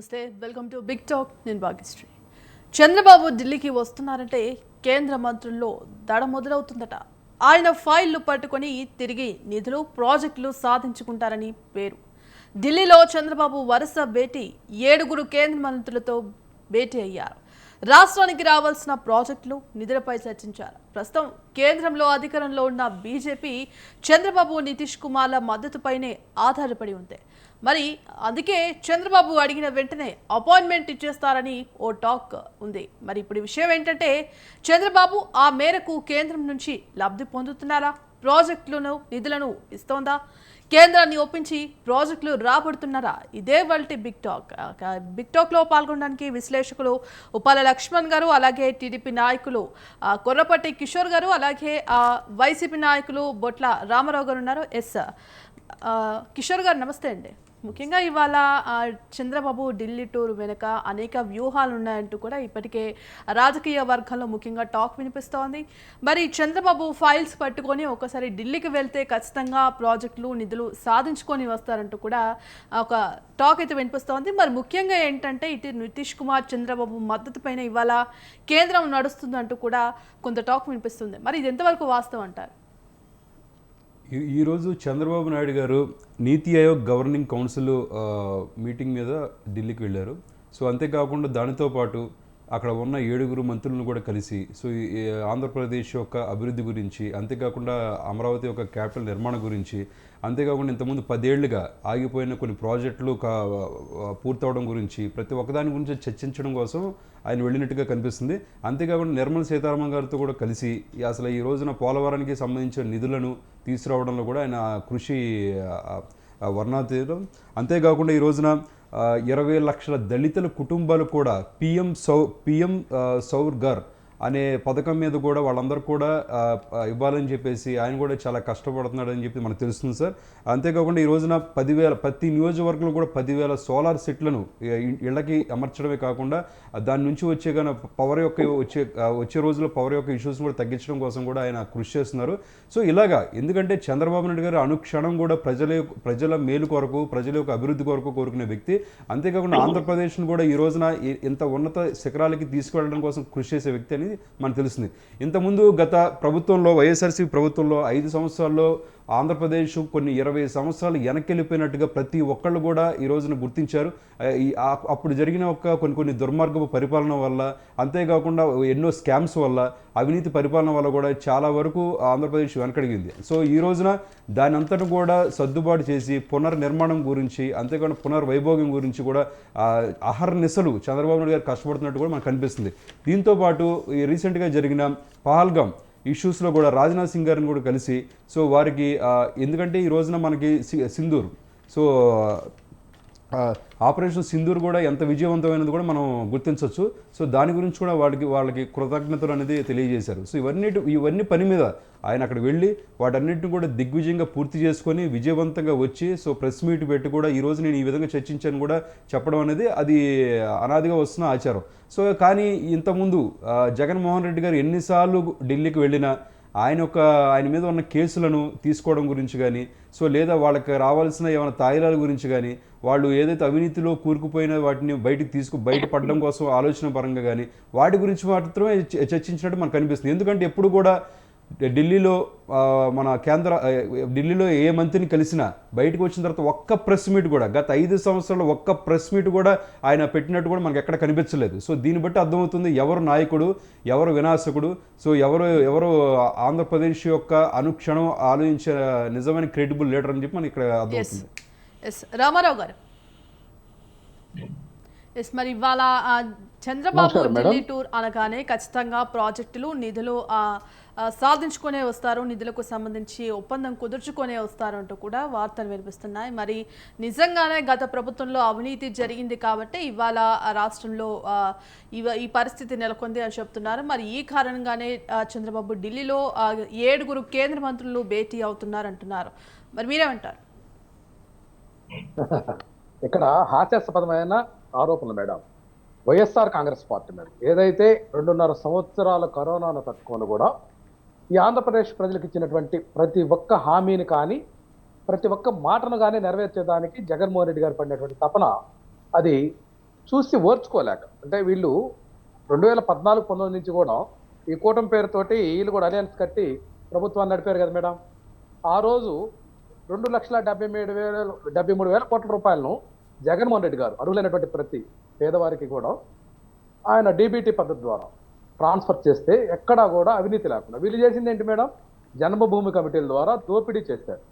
నమస్తే, welcome to big talk. నేను భాగ్యశ్రీ. చంద్రబాబు ఢిల్లీకి వస్తున్నారంటే కేంద్ర మంత్రుల్లో దడ మొదలవుతుందట. ఆయన ఫైళ్లు పట్టుకొని తిరిగి నిధులు ప్రాజెక్టులు సాధించుకుంటారని పేరు. ఢిల్లీలో చంద్రబాబు వరుస భేటీ 7 కేంద్ర మంత్రులతో భేటీ అయ్యారు. రాష్ట్రానికి రావాల్సిన ప్రాజెక్టులు నిధులపై చర్చించారు. ప్రస్తుతం కేంద్రంలో అధికారంలో ఉన్న బీజేపీ చంద్రబాబు నితీష్ కుమార్ల మద్దతుపైనే ఆధారపడి ఉంది. మరి అందుకే చంద్రబాబు అడిగిన వెంటనే అపాయింట్మెంట్ ఇచ్చేస్తారని ఓ టాక్ ఉంది. మరి ఇప్పుడు విషయం ఏంటంటే చంద్రబాబు ఆ మేరకు కేంద్రం నుంచి లబ్ధి పొందుతున్నారా? ప్రాజెక్టులను నిధులను ఇస్తోందా? కేంద్రాన్ని ఒప్పించి ప్రాజెక్టులు రాబడుతున్నారా? ఇదే వాళ్ళ బిగ్ టాక్లో పాల్గొనడానికి విశ్లేషకులు ఉప్పాల లక్ష్మణ్ గారు, అలాగే టీడీపీ నాయకులు కొర్రపట్టి కిషోర్ గారు, అలాగే వైసీపీ నాయకులు బొట్ల రామారావు గారు ఉన్నారు. కిషోర్ గారు నమస్తే అండి. ముఖ్యంగా ఇవాళ చంద్రబాబు ఢిల్లీ టూర్ వెనుక అనేక వ్యూహాలు ఉన్నాయంటూ కూడా ఇప్పటికే రాజకీయ వర్గాల్లో ముఖ్యంగా టాక్ వినిపిస్తోంది. మరి చంద్రబాబు ఫైల్స్ పట్టుకొని ఒకసారి ఢిల్లీకి వెళ్తే ఖచ్చితంగా ప్రాజెక్టులు నిధులు సాధించుకొని వస్తారంటూ కూడా ఒక టాక్ అయితే వినిపిస్తోంది. మరి ముఖ్యంగా ఏంటంటే ఇటు నితీష్ కుమార్ చంద్రబాబు మద్దతు పైన ఇవాళ కేంద్రం నడుస్తుందంటూ కూడా కొంత టాక్ వినిపిస్తుంది. మరి ఇది ఎంతవరకు వాస్తవం అంటారు? ఈరోజు చంద్రబాబు నాయుడు గారు నీతి ఆయోగ్ గవర్నింగ్ కౌన్సిల్ మీటింగ్ మీద ఢిల్లీకి వెళ్ళారు. సో అంతేకాకుండా దానితో పాటు అక్కడ ఉన్న 7 మంత్రులను కూడా కలిసి సో ఈ ఆంధ్రప్రదేశ్ యొక్క అభివృద్ధి గురించి, అంతేకాకుండా అమరావతి యొక్క క్యాపిటల్ నిర్మాణం గురించి, అంతేకాకుండా ఇంతకుముందు 10 ఏళ్లుగా ఆగిపోయిన కొన్ని ప్రాజెక్టులు పూర్తవడం గురించి ప్రతి ఒక్కదాని గురించి చర్చించడం కోసం ఆయన వెళ్ళినట్టుగా కనిపిస్తుంది. అంతేకాకుండా నిర్మలా సీతారామన్ గారితో కూడా కలిసి అసలు ఈ రోజున పోలవరానికి సంబంధించిన నిధులను తీసుకురావడంలో కూడా ఆయన కృషి వర్ణాతీతం. అంతేకాకుండా ఈ రోజున 20 లక్షల దళితుల కుటుంబాలు కూడా పిఎం సౌర్ ఘర్ అనే పథకం మీద కూడా వాళ్ళందరూ కూడా ఇవ్వాలని చెప్పేసి ఆయన కూడా చాలా కష్టపడుతున్నాడని చెప్పి మనకు తెలుస్తుంది సార్. అంతేకాకుండా ఈ రోజున 10,000 ప్రతి నియోజకవర్గంలో కూడా 10,000 సోలార్ సెట్లను ఇళ్ళకి అమర్చడమే కాకుండా దాని నుంచి పవర్ యొక్క వచ్చే రోజుల్లో పవర్ యొక్క ఇష్యూస్ కూడా తగ్గించడం కోసం కూడా ఆయన కృషి చేస్తున్నారు. సో ఇలాగా ఎందుకంటే చంద్రబాబు నాయుడు గారు అనుక్షణం కూడా ప్రజల మేలు కొరకు, ప్రజల యొక్క అభివృద్ధి కొరకు కోరుకునే వ్యక్తి. అంతేకాకుండా ఆంధ్రప్రదేశ్ను కూడా ఈ రోజున ఇంత ఉన్నత శిఖరాలకి తీసుకువెళ్ళడం కోసం కృషి చేసే వ్యక్తి అని మనకు తెలుస్తుంది. ఇంతకుముందు గత ప్రభుత్వంలో వైఎస్ఆర్సీ ప్రభుత్వంలో 5 సంవత్సరాల్లో ఆంధ్రప్రదేశ్ కొన్ని 20 సంవత్సరాలు వెనక్కి ప్రతి ఒక్కళ్ళు కూడా ఈ రోజున గుర్తించారు. అప్పుడు జరిగిన కొన్ని దుర్మార్గపు పరిపాలన వల్ల, అంతేకాకుండా ఎన్నో స్కామ్స్ వల్ల, అవినీతి పరిపాలన వల్ల కూడా చాలా వరకు ఆంధ్రప్రదేశ్ వెనకడిగింది. సో ఈ రోజున దాని అంతటా కూడా సర్దుబాటు చేసి పునర్నిర్మాణం గురించి, అంతేకాకుండా పునర్వైభోగం గురించి కూడా అహర్నిశలు చంద్రబాబు నాయుడు గారు కష్టపడుతున్నట్టు కూడా మనకు కనిపిస్తుంది. దీంతోపాటు రీసెంట్గా జరిగిన పహల్గామ్ ఇష్యూస్లో కూడా రాజ్నాథ్ సింగ్ గారిని కూడా కలిసి సో వారికి ఎందుకంటే ఈ రోజున మనకి సింధూర్ సో ఆపరేషన్ సింధూర్ కూడా ఎంత విజయవంతమైనది కూడా మనం గుర్తించవచ్చు. సో దాని గురించి కూడా వాళ్ళకి కృతజ్ఞతలు అనేది తెలియజేశారు. సో ఇవన్నీ పని మీద ఆయన అక్కడ వెళ్ళి వాటన్నిటిని కూడా దిగ్విజయంగా పూర్తి చేసుకొని విజయవంతంగా వచ్చి సో ప్రెస్ మీట్ పెట్టి కూడా ఈరోజు నేను ఈ విధంగా చర్చించాను కూడా చెప్పడం అనేది అది అనాదిగా వస్తున్న ఆచారం. సో కానీ ఇంతకుముందు జగన్మోహన్ రెడ్డి గారు ఎన్నిసార్లు ఢిల్లీకి వెళ్ళినా ఆయన మీద ఉన్న కేసులను తీసుకోవడం గురించి కానీ, సో లేదా వాళ్ళకి రావాల్సిన ఏమైనా తాయిలాల గురించి కానీ, వాళ్ళు ఏదైతే అవినీతిలో కూరుకుపోయిన వాటిని బయటపడడం కోసం ఆలోచన పరంగా కానీ వాటి గురించి మాత్రమే చర్చించినట్టు మనకు కనిపిస్తుంది. ఎందుకంటే ఎప్పుడు కూడా ఢిల్లీలో ఢిల్లీలో ఏ మంత్రిని కలిసినా బయటకు వచ్చిన తర్వాత ఒక్క ప్రెస్ మీట్ కూడా గత 5 సంవత్సరాల్లో ఒక్క ప్రెస్ మీట్ కూడా ఆయన పెట్టినట్టు కూడా మనకు ఎక్కడ కనిపించలేదు. సో దీన్ని బట్టి అర్థమవుతుంది ఎవరు నాయకుడు, ఎవరు వినాశకుడు, సో ఎవరు ఆంధ్రప్రదేశ్ యొక్క అనుక్షణం ఆలోచించే నిజమైన క్రెడిబుల్ లీడర్ అని చెప్పి మనకి ఇక్కడ అర్థమవుతుంది. రామారావు గారు, మరి ఇవాళ చంద్రబాబు ఢిల్లీ టూర్ అనగానే ఖచ్చితంగా ప్రాజెక్టులు నిధులు సాధించుకునే వస్తారు, నిధులకు సంబంధించి ఒప్పందం కుదుర్చుకునే వస్తారు అంటూ కూడా వార్తలు వినిపిస్తున్నాయి. మరి నిజంగానే గత ప్రభుత్వంలో అవినీతి జరిగింది కాబట్టి ఇవాళ రాష్ట్రంలో ఈ పరిస్థితి నెలకొంది అని చెప్తున్నారు. మరి ఈ కారణంగానే చంద్రబాబు ఢిల్లీలో 7 కేంద్ర మంత్రులు భేటీ అవుతున్నారు అంటున్నారు. మరి మీరేమంటారు? ఇక్కడ హాస్యాస్పదమైన ఆరోపణలు మేడం. వైఎస్ఆర్ కాంగ్రెస్ పార్టీ మీద ఏదైతే 2.5 సంవత్సరాల కరోనాను తట్టుకొని కూడా ఈ ఆంధ్రప్రదేశ్ ప్రజలకు ఇచ్చినటువంటి ప్రతి ఒక్క హామీని కానీ, ప్రతి ఒక్క మాటను కానీ నెరవేర్చేదానికి జగన్మోహన్ రెడ్డి గారు పడినటువంటి తపన అది చూసి ఓర్చుకోలేక, అంటే వీళ్ళు 2014-19 నుంచి కూడా ఈ కూటమి పేరుతోటి వీళ్ళు కూడా అలయన్స్ కట్టి ప్రభుత్వాన్ని నడిపారు కదా మేడం. ఆ రోజు 2,73,000 కోట్ల రూపాయలను జగన్మోహన్ రెడ్డి గారు అర్హులైనటువంటి ప్రతి పేదవారికి కూడా ఆయన డీబీటీ పద్ధతి ద్వారా ట్రాన్స్ఫర్ చేస్తే ఎక్కడా కూడా అవినీతి లేకుండా, వీళ్ళు చేసింది ఏంటి మేడం, జన్మభూమి కమిటీల ద్వారా దోపిడీ చేశారు.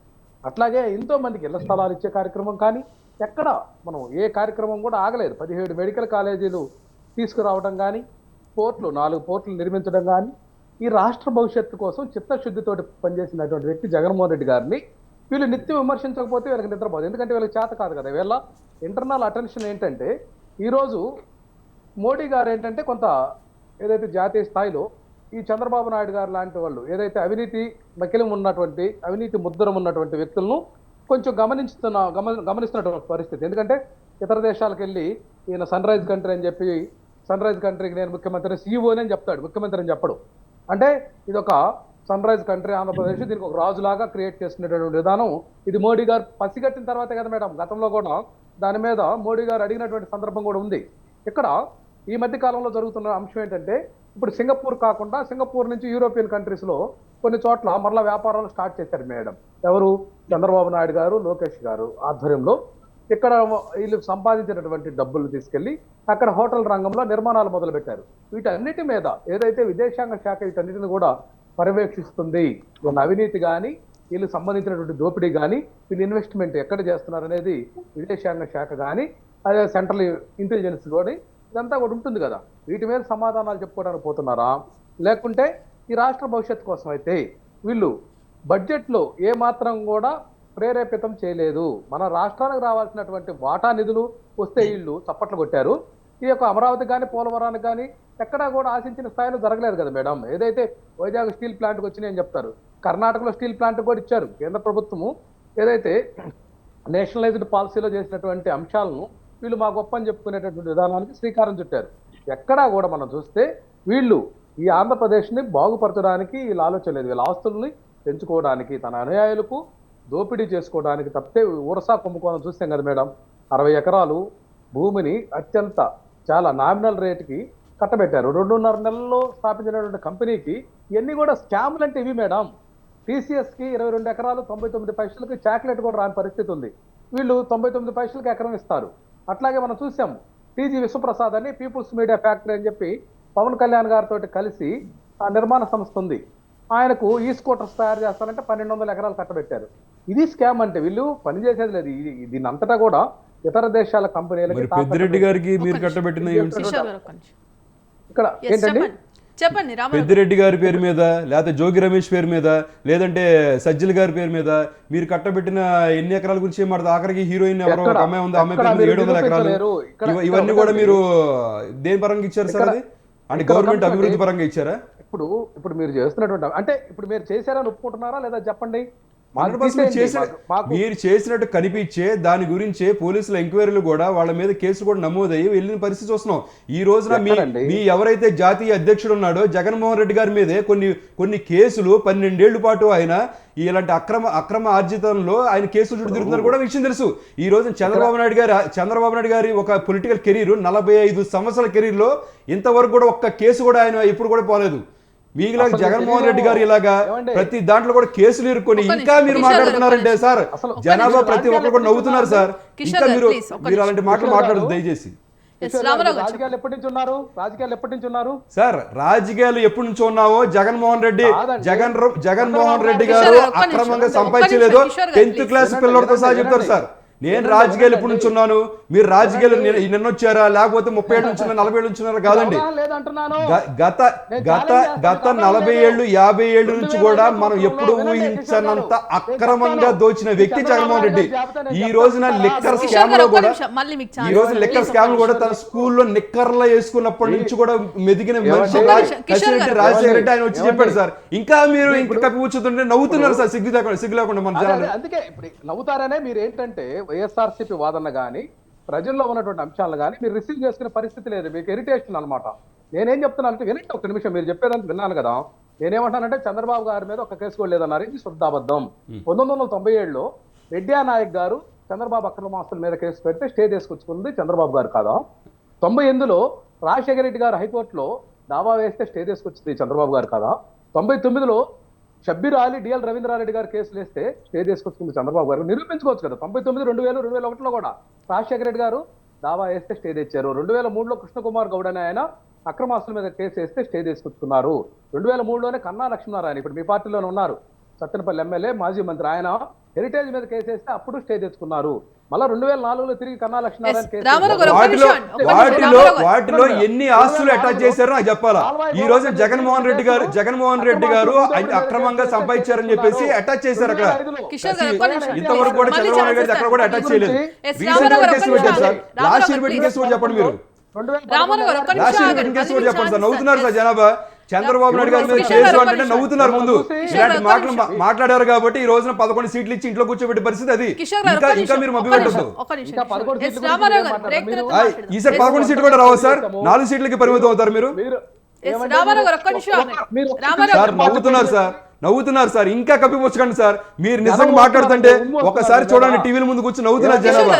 అట్లాగే ఎంతో మందికి ఇళ్ల స్థలాలు ఇచ్చే కార్యక్రమం కానీ ఎక్కడ మనం ఏ కార్యక్రమం కూడా ఆగలేదు. 17 మెడికల్ కాలేజీలు తీసుకురావడం కానీ, 4 పోర్టులు నిర్మించడం కానీ, ఈ రాష్ట్ర భవిష్యత్తు కోసం చిత్తశుద్ధితోటి పనిచేసినటువంటి వ్యక్తి జగన్మోహన్ రెడ్డి గారిని వీళ్ళు నిత్యం విమర్శించకపోతే వీళ్ళకి నిద్రపోదు. ఎందుకంటే వీళ్ళకి చేత కాదు కదా. వీళ్ళ ఇంటర్నల్ అటెన్షన్ ఏంటంటే, ఈరోజు మోడీ గారు ఏంటంటే కొంత ఏదైతే జాతీయ స్థాయిలో ఈ చంద్రబాబు నాయుడు గారు లాంటి వాళ్ళు ఏదైతే అవినీతి మకిలం ఉన్నటువంటి, అవినీతి ముద్రం ఉన్నటువంటి వ్యక్తులను కొంచెం గమనిస్తున్నటువంటి పరిస్థితి. ఎందుకంటే ఇతర దేశాలకు వెళ్ళి ఈయన సన్ రైజ్ కంట్రీ అని చెప్పి, సన్ రైజ్ కంట్రీకి నేను ముఖ్యమంత్రి సీఈఓని అని చెప్తాడు, ముఖ్యమంత్రి అని చెప్పడు. అంటే ఇది ఒక సన్ రైజ్ కంట్రీ ఆంధ్రప్రదేశ్, దీనికి ఒక రాజులాగా క్రియేట్ చేస్తున్నటువంటి విధానం ఇది మోడీ గారు పసిగట్టిన తర్వాతే కదా మేడం. గతంలో కూడా దాని మీద మోడీ గారు అడిగినటువంటి సందర్భం కూడా ఉంది. ఇక్కడ ఈ మధ్య కాలంలో జరుగుతున్న అంశం ఏంటంటే, ఇప్పుడు సింగపూర్ కాకుండా సింగపూర్ నుంచి యూరోపియన్ కంట్రీస్లో కొన్ని చోట్ల మరలా వ్యాపారాలు స్టార్ట్ చేశారు మేడం. ఎవరు? చంద్రబాబు నాయుడు గారు, లోకేష్ గారు ఆధ్వర్యంలో ఇక్కడ వీళ్ళు సంపాదించినటువంటి డబ్బులు తీసుకెళ్లి అక్కడ హోటల్ రంగంలో నిర్మాణాలు మొదలుపెట్టారు. వీటన్నిటి మీద ఏదైతే విదేశాంగ శాఖ వీటన్నిటిని కూడా పర్యవేక్షిస్తుంది, వీళ్ళ అవినీతి కానీ, వీళ్ళు సంబంధించినటువంటి దోపిడీ కానీ, వీళ్ళు ఇన్వెస్ట్మెంట్ ఎక్కడ చేస్తున్నారు అనేది విదేశాంగ శాఖ కానీ, అదే సెంట్రల్ ఇంటెలిజెన్స్ కూడా, ఇదంతా కూడా ఉంటుంది కదా. వీటి మీద సమాధానాలు చెప్పుకోవడానికి పోతున్నారా, లేకుంటే ఈ రాష్ట్ర భవిష్యత్తు కోసం అయితే వీళ్ళు బడ్జెట్లో ఏ మాత్రం కూడా ప్రేరేపితం చేయలేదు. మన రాష్ట్రానికి రావాల్సినటువంటి వాటా నిధులు వస్తే వీళ్ళు చప్పట్లు కొట్టారు. ఈ యొక్క అమరావతి కానీ, పోలవరానికి కానీ ఎక్కడా కూడా ఆశించిన స్థాయిలో జరగలేదు కదా మేడం. ఏదైతే వైజాగ్ స్టీల్ ప్లాంట్కి వచ్చినాయని చెప్తారు, కర్ణాటకలో స్టీల్ ప్లాంట్ కూడా ఇచ్చారు. కేంద్ర ప్రభుత్వము ఏదైతే నేషనలైజ్డ్ పాలసీలో చేసినటువంటి అంశాలను వీళ్ళు మా గొప్ప అని చెప్పుకునేటటువంటి విధానానికి శ్రీకారం చుట్టారు. ఎక్కడా కూడా మనం చూస్తే వీళ్ళు ఈ ఆంధ్రప్రదేశ్ని బాగుపరచడానికి వీళ్ళు ఆలోచన లేదు. వీళ్ళ ఆస్తుల్ని పెంచుకోవడానికి, తన అనుయాయులకు దోపిడీ చేసుకోవడానికి తప్పితే ఊరసా కుంభకోణం చూస్తాం కదా మేడం. 60 ఎకరాలు భూమిని అత్యంత చాలా నామినల్ రేటుకి కట్టబెట్టారు. 2.5 నెలల్లో స్థాపించినటువంటి కంపెనీకి ఇవన్నీ కూడా స్కామ్లు అంటే ఇవి మేడం. టీసీఎస్కి 22 ఎకరాలు 99 పైసలకి చాక్లెట్ కూడా రాని పరిస్థితి ఉంది. వీళ్ళు 99 పైసలకి ఎకరం ఇస్తారు. అట్లాగే మనం చూసాం టీజీ విశ్వప్రసాద్ అని పీపుల్స్ మీడియా ఫ్యాక్టరీ అని చెప్పి పవన్ కళ్యాణ్ గారితో కలిసి ఆ నిర్మాణ సంస్థ ఉంది. ఆయనకు ఈ స్కూటర్స్ తయారు చేస్తారంటే 1200 ఎకరాలు కట్టబెట్టారు. ఇది స్కామ్ అంటే. వీళ్ళు పనిచేసేది లేదు. దీని అంతటా కూడా ఇతర దేశాల కంపెనీలకి. పెద్దిరెడ్డి గారికి మీరు కట్టబెట్టిన ఇక్కడ ఏంటండి, చెప్పండి. పెద్దిరెడ్డి గారి పేరు మీద, లేకపోతే జోగి రమేష్ పేరు మీద, లేదంటే సజ్జల గారి పేరు మీద మీరు కట్టబెట్టిన ఎన్ని ఎకరాల గురించి ఏం మాట్లాడదు. ఆఖరికి హీరోయిన్ ఎవరో ఒక అమ్మాయి ఉంది, అమ్మాయి పేరు మీద 700 ఎకరాలు. ఇవన్నీ కూడా మీరు దేని పరంగా ఇచ్చారు సార్? అది అంటే గవర్నమెంట్ అభివృద్ధి పరంగా ఇచ్చారా? ఇప్పుడు మీరు చేస్తున్నటువంటి అంటే ఇప్పుడు మీరు చేశారని ఒప్పుకుంటున్నారా లేదా చెప్పండి. మీరు చేసినట్టు కనిపించే దాని గురించే పోలీసుల ఎంక్వైరీలు కూడా వాళ్ళ మీద కేసులు కూడా నమోదయ్యి వెళ్ళిన పరిస్థితి చూస్తున్నాం. ఈ రోజున మీ ఎవరైతే జాతీయ అధ్యక్షుడు ఉన్నాడో జగన్మోహన్ రెడ్డి గారి మీదే కొన్ని కేసులు 12 ఏళ్ల పాటు ఆయన ఇలాంటి అక్రమ ఆర్జితంలో ఆయన కేసులు చుట్టూ తిరుగుతున్నారు కూడా విషయం తెలుసు. ఈ రోజు చంద్రబాబు నాయుడు గారి ఒక పొలిటికల్ కెరీర్ 45 సంవత్సరాల కెరీర్ లో ఇంతవరకు కూడా ఒక్క కేసు కూడా ఆయన ఎప్పుడు కూడా పోలేదు. మీలాగా జగన్మోహన్ రెడ్డి గారు ఇలాగా ప్రతి దాంట్లో కూడా కేసులు ఇరుక్కొని ఇంకా మీరు మాట్లాడుతున్నారంటే సార్, జనాభా ప్రతి ఒక్కరు కూడా నవ్వుతున్నారు సార్. ఇంకా మీరు అలాంటి మాటలు మాట్లాడదు దయచేసి. రాజకీయాలు ఎప్పటి నుంచి ఉన్నారు సార్? రాజకీయాలు ఎప్పటి నుంచి ఉన్నావో జగన్మోహన్ రెడ్డి గారు అక్రమంగా సంపాదించలేదో 10th క్లాస్ పిల్లలతో సహా చెప్తారు సార్. నేను రాజకీయాలు ఎప్పటి నుంచి ఉన్నాను, మీరు రాజకీయాలు నిన్నొచ్చారా లేకపోతే 30 ఏళ్ళ నుంచి 40 ఏళ్ళ నుంచి ఉన్నారా? కాదండి, గత 40 ఏళ్ళు 50 ఏళ్ళ నుంచి కూడా మనం ఎప్పుడు ఊహించనంత అక్రమంగా దోచిన వ్యక్తి జగన్మోహన్ రెడ్డి. ఈ రోజున లిక్కర్ స్కామ్ లో కూడా తన స్కూల్లో నిక్కర్లు వేసుకున్నప్పటి నుంచి కూడా మెదిగిన మనిషి రాజశేఖర రెడ్డి ఆయన వచ్చి చెప్పాడు సార్. ఇంకా మీరు ఇంకా కప్పి కూర్చుంటుంటే నవ్వుతున్నారు సార్, సిగ్గు లేకుండా మన జనాలు. అందుకే ఇప్పుడు నవ్వుతారనే మీరు ఏంటంటే వైఎస్ఆర్సీపీ వాదన కానీ ప్రజల్లో ఉన్నటువంటి అంశాలను కానీ మీరు రిసీవ్ చేసుకునే పరిస్థితి లేదు. మీకు ఇరిటేషన్ అనమాట. నేనేం చెప్తున్నాను అంటే వినండి ఒక నిమిషం. మీరు చెప్పేదానికి విన్నాను కదా. నేనేమంటానంటే చంద్రబాబు గారి మీద ఒక కేసు కూడా లేదన్నారు. ఇది శుద్ధాబద్ధం. 1997లో రెడ్డి నాయక్ గారు చంద్రబాబు అక్రమాస్తుల మీద కేసు పెడితే స్టే తీసుకొచ్చుకుంది చంద్రబాబు గారు కాదా? 98లో రాజశేఖర రెడ్డి గారు హైకోర్టులో దావా వేస్తే స్టే తీసుకొచ్చింది చంద్రబాబు గారు కదా. 99లో షబ్బీర్ అలీ, డిఎల్ రవీంద్రారెడ్డి గారు కేసులు వేస్తే స్టే తీసుకొచ్చింది చంద్రబాబు గారు. నిరూపించుకోవచ్చు కదా. 99, 2000, 2001లో కూడా రాజశేఖర రెడ్డి గారు దావా వేస్తే స్టే తెచ్చారు. 2003లో కృష్ణకుమార్ గౌడ్ అనే ఆయన అక్రమాస్తుల మీద కేసు వేస్తే స్టే తీసుకొచ్చుకున్నారు. 2003లోనే కన్నా లక్ష్మీనారాయణ, ఇప్పుడు మీ పార్టీలోనే ఉన్నారు, సత్తెనపల్లి ఎమ్మెల్యే, మాజీ మంత్రి, ఆయన హెరిటేజ్ మీద కేసు వేస్తే అప్పుడు స్టే తెచ్చుకున్నారు. మళ్ళా 2004లో తిరిగి కన్నా లక్ష్మీనారాయణ కేసు రామారావు గారు, వాటిలో ఎన్ని ఆస్తులు అటాచ్ చేశారో నాకు చెప్పాలా. ఈ రోజు జగన్మోహన్ రెడ్డి గారు అక్రమంగా సంపాదించారని చెప్పేసి అటాచ్ చేశారు అక్కడ. ఇంతవరకు కూడా చంద్రబాబు నాయుడు గారు అక్కడ కూడా అటాచ్ చేయలేదు. కేసు పెట్టారు సార్. లాస్ట్ ఇయర్ పెట్టిన కేసు కూడా చెప్పండి మీరు. లాస్ట్ ఇయర్ పెట్టిన కేసు కూడా చెప్పండి సార్. నవ్వుతున్నారు సార్ జనాభా. చంద్రబాబు నాయుడు గారి మీద కేసు అంటే నవ్వుతున్నారు. ముందు ఇలాంటి మాటలు మాట్లాడారు కాబట్టి ఈ రోజున 11 సీట్లు ఇచ్చి ఇంట్లో కూర్చోబెట్టే పరిస్థితి అది. ఇంకా మీరు మభ్య పెట్టద్దు. ఈసారి 11 సీట్లు కూడా రావు సార్. 4 సీట్లకి పరిమితం అవుతారు మీరు. సార్ నవ్వుతున్నారు సార్. ఇంకా కప్పిపుచ్చకండి సార్. మీరు నిజంగా మాట్లాడుతుంటే ఒకసారి చూడండి, టీవీల ముందు కూర్చొని నవ్వుతున్నారు జనాభా.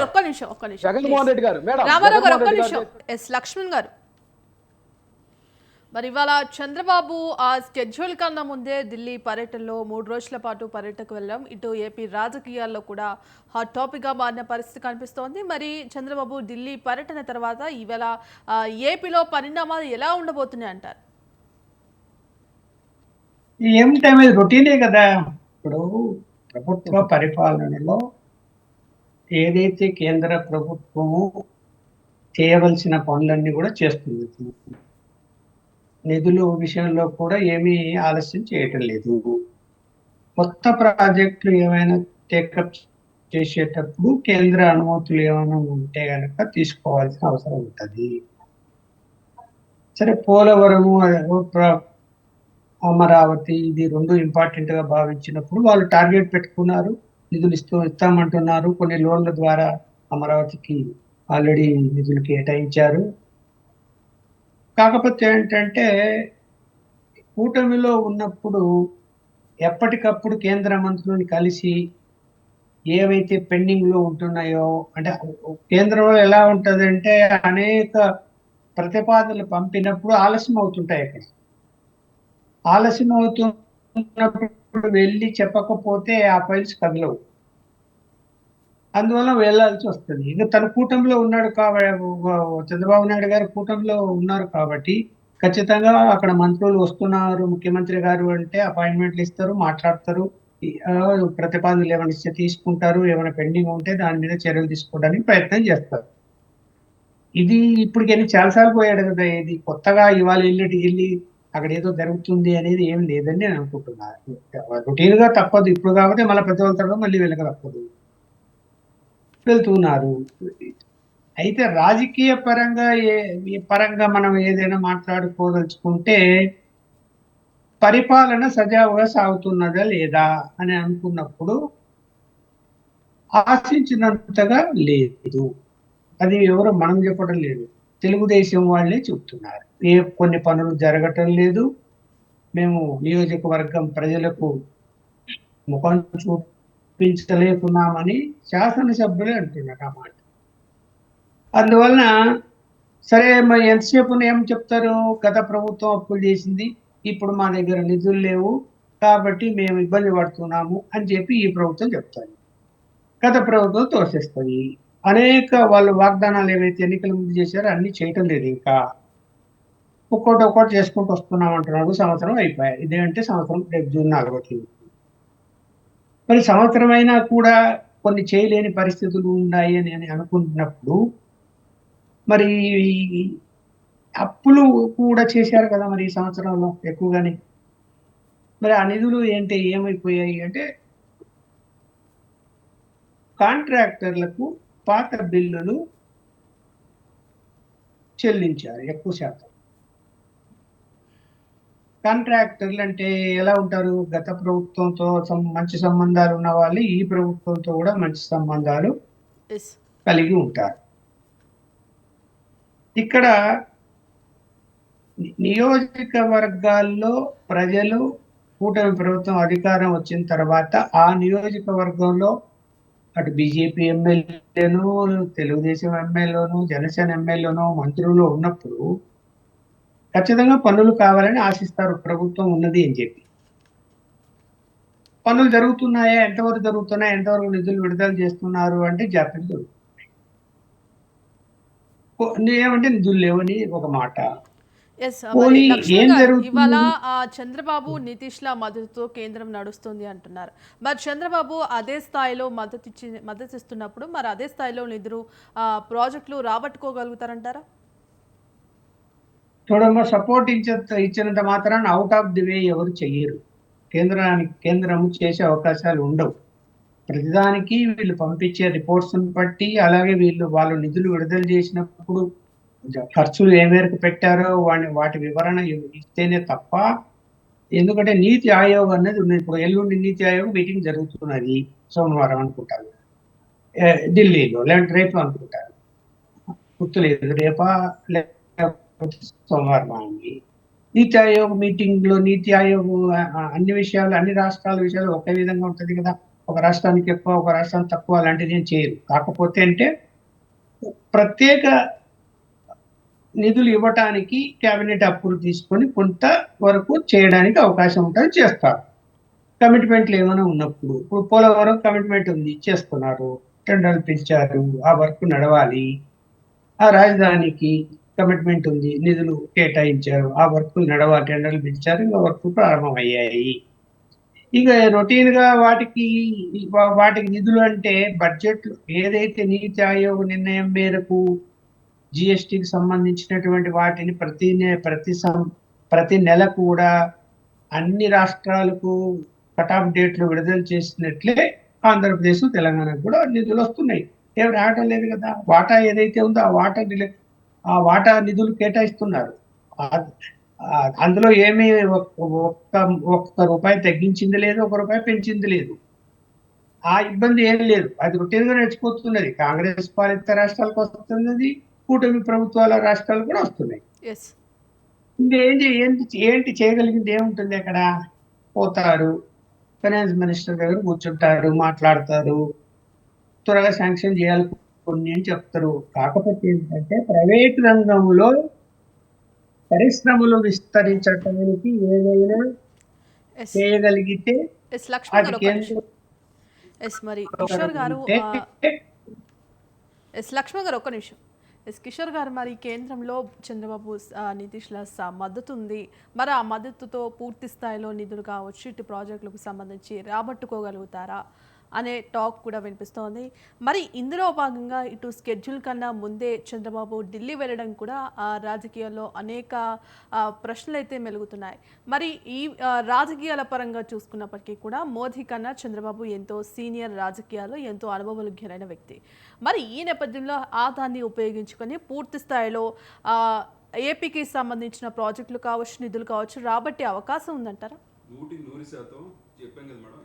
జగన్మోహన్ రెడ్డి గారు, లక్ష్మణ్ గారు, మరి ఇవాళ చంద్రబాబు ఆ స్కెడ్యూల్ కన్నా ముందే ఢిల్లీ పర్యటనలో 3 రోజుల పాటు పర్యటనకు వెళ్ళడం ఇటు ఏపీ రాజకీయాల్లో కూడా హాట్ టాపిక్ గా మారిన పరిస్థితి కనిపిస్తోంది. మరి చంద్రబాబు ఢిల్లీ పర్యటన తర్వాత ఈవేళ ఏపీలో పరిణామాలు ఎలా ఉండబోతున్నాయి అంటారు? ఏమిటమే రొటీనే కదా. ఇప్పుడు ప్రభుత్వ పరిపాలనలో ఏదైతే కేంద్ర ప్రభుత్వము చేయవలసిన పనులన్నీ కూడా చేస్తుంది. నిధుల విషయంలో కూడా ఏమీ ఆలస్యం చేయటం లేదు. కొత్త ప్రాజెక్టులు ఏమైనా టేకప్ చేసేటప్పుడు కేంద్ర అనుమతులు ఏమైనా ఉంటే కనుక తీసుకోవాల్సిన అవసరం ఉంటుంది. సరే, పోలవరము, అమరావతి, ఇది 2 ఇంపార్టెంట్ గా భావించినప్పుడు వాళ్ళు టార్గెట్ పెట్టుకున్నారు. నిధులు ఇస్తామంటున్నారు. కొన్ని లోన్ల ద్వారా అమరావతికి ఆల్రెడీ నిధులు కేటాయించారు. కాకపోతే ఏంటంటే, కూటమిలో ఉన్నప్పుడు ఎప్పటికప్పుడు కేంద్ర మంత్రులను కలిసి ఏవైతే పెండింగ్ లో ఉంటున్నాయో, అంటే కేంద్రంలో ఎలా ఉంటదంటే అనేక ప్రతిపాదనలు పంపినప్పుడు ఆలస్యం అవుతుంటాయి. అక్కడ ఆలస్యం అవుతున్నప్పుడు వెళ్ళి చెప్పకపోతే ఆ ఫైల్స్ కదలవు. అందువల్ల వెళ్లాల్సి వస్తుంది. ఇక తన కూటమిలో ఉన్నాడు కాబట్టి, చంద్రబాబు నాయుడు గారు కూటమిలో ఉన్నారు కాబట్టి ఖచ్చితంగా అక్కడ మంత్రులు వస్తున్నారు, ముఖ్యమంత్రి గారు అంటే అపాయింట్మెంట్లు ఇస్తారు, మాట్లాడతారు, ప్రతిపాదనలు ఏమైనా ఇస్తే తీసుకుంటారు, ఏమైనా పెండింగ్ ఉంటే దాని మీద చర్యలు తీసుకోవడానికి ప్రయత్నం చేస్తారు. ఇది ఇప్పటికెళ్ళి చాలాసార్లు పోయాడు కదా. ఇది కొత్తగా ఇవాళ వెళ్ళి అక్కడ ఏదో జరుగుతుంది అనేది ఏం లేదని నేను అనుకుంటున్నాను. రొటీన్ గా తప్పదు. ఇప్పుడు కాబట్టి మళ్ళీ పెద్దవాళ్ళతో మళ్ళీ వెళ్ళక తప్పదు, వెళ్తున్నారు. అయితే రాజకీయ పరంగా మనం ఏదైనా మాట్లాడుకోదలుచుకుంటే పరిపాలన సజావుగా సాగుతున్నదా లేదా అని అనుకున్నప్పుడు ఆశించినంతగా లేదు. అది ఎవరో మనం చెప్పడం లేదు, తెలుగుదేశం వాళ్ళే చెప్తున్నారు. కొన్ని పనులు జరగటం లేదు, మేము నియోజకవర్గం ప్రజలకు ముఖం చూపించలేకున్నామని శాసనసభ్యులే అంటున్నారు ఆ మాట. అందువలన సరే, మరి ఎంతసేపు ఏం చెప్తారు, గత ప్రభుత్వం అప్పులు చేసింది, ఇప్పుడు మా దగ్గర నిధులు లేవు కాబట్టి మేము ఇబ్బంది పడుతున్నాము అని చెప్పి ఈ ప్రభుత్వం చెప్తారు. గత ప్రభుత్వం తోసేస్తుంది. అనేక వాళ్ళు వాగ్దానాలు ఏవైతే ఎన్నికల ముందు చేశారో అన్ని చేయటం లేదు. ఇంకా ఒక్కోటి చేసుకుంటూ వస్తున్నాం అంటున్నారు. సంవత్సరం అయిపోయాయి. ఇదేంటే సంవత్సరం రేపు జూన్ 4వ తేదీ. మరి సంవత్సరం అయినా కూడా కొన్ని చేయలేని పరిస్థితులు ఉన్నాయి అని అనుకుంటున్నప్పుడు మరి అప్పులు కూడా చేశారు కదా మరి ఈ సంవత్సరంలో ఎక్కువగానే. మరి ఆ నిధులు ఏమైపోయాయి అంటే కాంట్రాక్టర్లకు పాత బిల్లులు చెల్లించారు ఎక్కువ శాతం. కాంట్రాక్టర్లు అంటే ఎలా ఉంటారు, గత ప్రభుత్వంతో మంచి సంబంధాలు ఉన్న వాళ్ళు ఈ ప్రభుత్వంతో కూడా మంచి సంబంధాలు కలిగి ఉంటారు. ఇక్కడ నియోజకవర్గాల్లో ప్రజలు కూటమి ప్రభుత్వం అధికారం వచ్చిన తర్వాత ఆ నియోజకవర్గంలో అటు బీజేపీ ఎమ్మెల్యేను, తెలుగుదేశం ఎమ్మెల్యేను, జనసేన ఎమ్మెల్యేను, మంత్రులు ఉన్నప్పుడు ఖచ్చితంగా పనులు కావాలని ఆశిస్తారు ప్రభుత్వం ఉన్నది అని చెప్పి. పనులు జరుగుతున్నాయా, ఎంతవరకు జరుగుతున్నాయి, ఎంతవరకు నిధులు విడుదల చేస్తున్నారు అంటే జాప్యం జరుగుతుంది. ఏమంటే నిధులు లేవని ఒక మాట. ఎస్ పోనీ లక్ష్మణ్ ఏం గారు, జరుగుతుంది? ఇవాళ చంద్రబాబు నితీష్ల మద్దతుతో కేంద్రం నడుస్తుంది అంటున్నారు. మరి చంద్రబాబు అదే స్థాయిలో మద్దతు ఇస్తున్నప్పుడు మరి అదే స్థాయిలో నిధులు ప్రాజెక్టులు రాబట్టుకోగలుగుతారంటారా? చూడమ్మా, సపోర్ట్ ఇచ్చినంత మాత్రాన అవుట్ ఆఫ్ ది వే ఎవరు చెయ్యరు. కేంద్రం చేసే అవకాశాలు ఉండవు. ప్రతిదానికి వీళ్ళు పంపించే రిపోర్ట్స్ బట్టి, అలాగే వాళ్ళు నిధులు విడుదల చేసినప్పుడు ఖర్చులు ఏ మేరకు పెట్టారో వాటి వివరణ ఇస్తేనే తప్ప. ఎందుకంటే నీతి ఆయోగ్ అనేది ఉన్నది. ఇప్పుడు ఎల్లుండి నీతి ఆయోగ్ మీటింగ్ జరుగుతున్నది, సోమవారం అనుకుంటారు, ఢిల్లీలో, లేదంటే రేపు అనుకుంటారు, గుర్తులేదు, రేపా సోమవారం అయింది. నీతి ఆయోగ్ మీటింగ్ లో నీతి ఆయోగ్ అన్ని విషయాలు, అన్ని రాష్ట్రాల విషయాలు ఒకే విధంగా ఉంటది కదా. ఒక రాష్ట్రానికి ఎక్కువ, ఒక రాష్ట్రానికి తక్కువ అలాంటిది ఏం చేయరు. కాకపోతే అంటే ప్రత్యేక నిధులు ఇవ్వటానికి కేబినెట్ అప్రూవ్ తీసుకొని కొంత వరకు చేయడానికి అవకాశం ఉంటుంది, చేస్తారు. కమిట్మెంట్లు ఏమైనా ఉన్నప్పుడు, ఇప్పుడు పోలవరం కమిట్మెంట్ ఉంది, చేస్తున్నారు, టెండర్లు పిలిచారు, ఆ వర్క్ నడవాలి. ఆ రాజధానికి కమిట్మెంట్ ఉంది, నిధులు కేటాయించారు, ఆ వర్క్ నడవాలి, టెండర్లు పిలిచారు, ఇంకా వర్క్ ప్రారంభమయ్యాయి. ఇక రొటీన్ గా వాటికి నిధులు అంటే బడ్జెట్ ఏదైతే నీతి ఆయోగ్ నిర్ణయం మేరకు జిఎస్టికి సంబంధించినటువంటి వాటిని ప్రతి నెల కూడా అన్ని రాష్ట్రాలకు కట్ ఆఫ్ డేట్లు విడుదల చేసినట్లే ఆంధ్రప్రదేశ్, తెలంగాణకు కూడా నిధులు వస్తున్నాయి. ఏం రావటం లేదు కదా. వాటా ఏదైతే ఉందో ఆ వాటా నిధులు కేటాయిస్తున్నారు. అందులో ఏమీ ఒక్క రూపాయి తగ్గించింది లేదు, ఒక రూపాయి పెంచింది లేదు. ఆ ఇబ్బంది ఏం లేదు. అది రొటీన్ గా నడిచిపోతున్నది. కాంగ్రెస్ పాలిత రాష్ట్రాలకు వస్తున్నది, కూటమి ప్రభుత్వాల రాష్ట్రాలు కూడా వస్తున్నాయి. ఏంటి చేయగలిగింది ఏముంటుంది అక్కడ? పోతారు, ఫైనాన్స్ మినిస్టర్ దగ్గర కూర్చుంటారు, మాట్లాడతారు, త్వరగా శాంక్షన్ చేయాలి కొన్ని అని చెప్తారు. కాకపోతే ఏంటంటే ప్రైవేట్ రంగంలో పరిశ్రమలు విస్తరించడానికి ఏదైనా చేయగలిగితే లక్ష్మణ్ గారు ఒక్క నిమిషం. కిషోర్ గారు, మరి కేంద్రంలో చంద్రబాబు నితీష్ల మద్దతు ఉంది. మరి ఆ మద్దతుతో పూర్తి స్థాయిలో నిధులు కావచ్చు, ఇటు ప్రాజెక్టులకు సంబంధించి రాబట్టుకోగలుగుతారా అనే టాక్ కూడా వినిపిస్తోంది. మరి ఇందులో భాగంగా ఇటు స్కెడ్యూల్ కన్నా ముందే చంద్రబాబు ఢిల్లీ వెళ్ళడం కూడా రాజకీయాల్లో అనేక ప్రశ్నలు అయితే మెలుగుతున్నాయి. మరి ఈ రాజకీయాల పరంగా చూసుకున్నప్పటికీ కూడా మోదీ కన్నా చంద్రబాబు ఎంతో సీనియర్, రాజకీయాల్లో ఎంతో అనుభవజ్ఞులైన వ్యక్తి. మరి ఈ నేపథ్యంలో దాన్ని ఉపయోగించుకొని పూర్తి స్థాయిలో ఏపీకి సంబంధించిన ప్రాజెక్టులు కావచ్చు, నిధులు కావచ్చు రాబట్టే అవకాశం ఉందంటారా? 100% చెప్పాం కదా మేడం.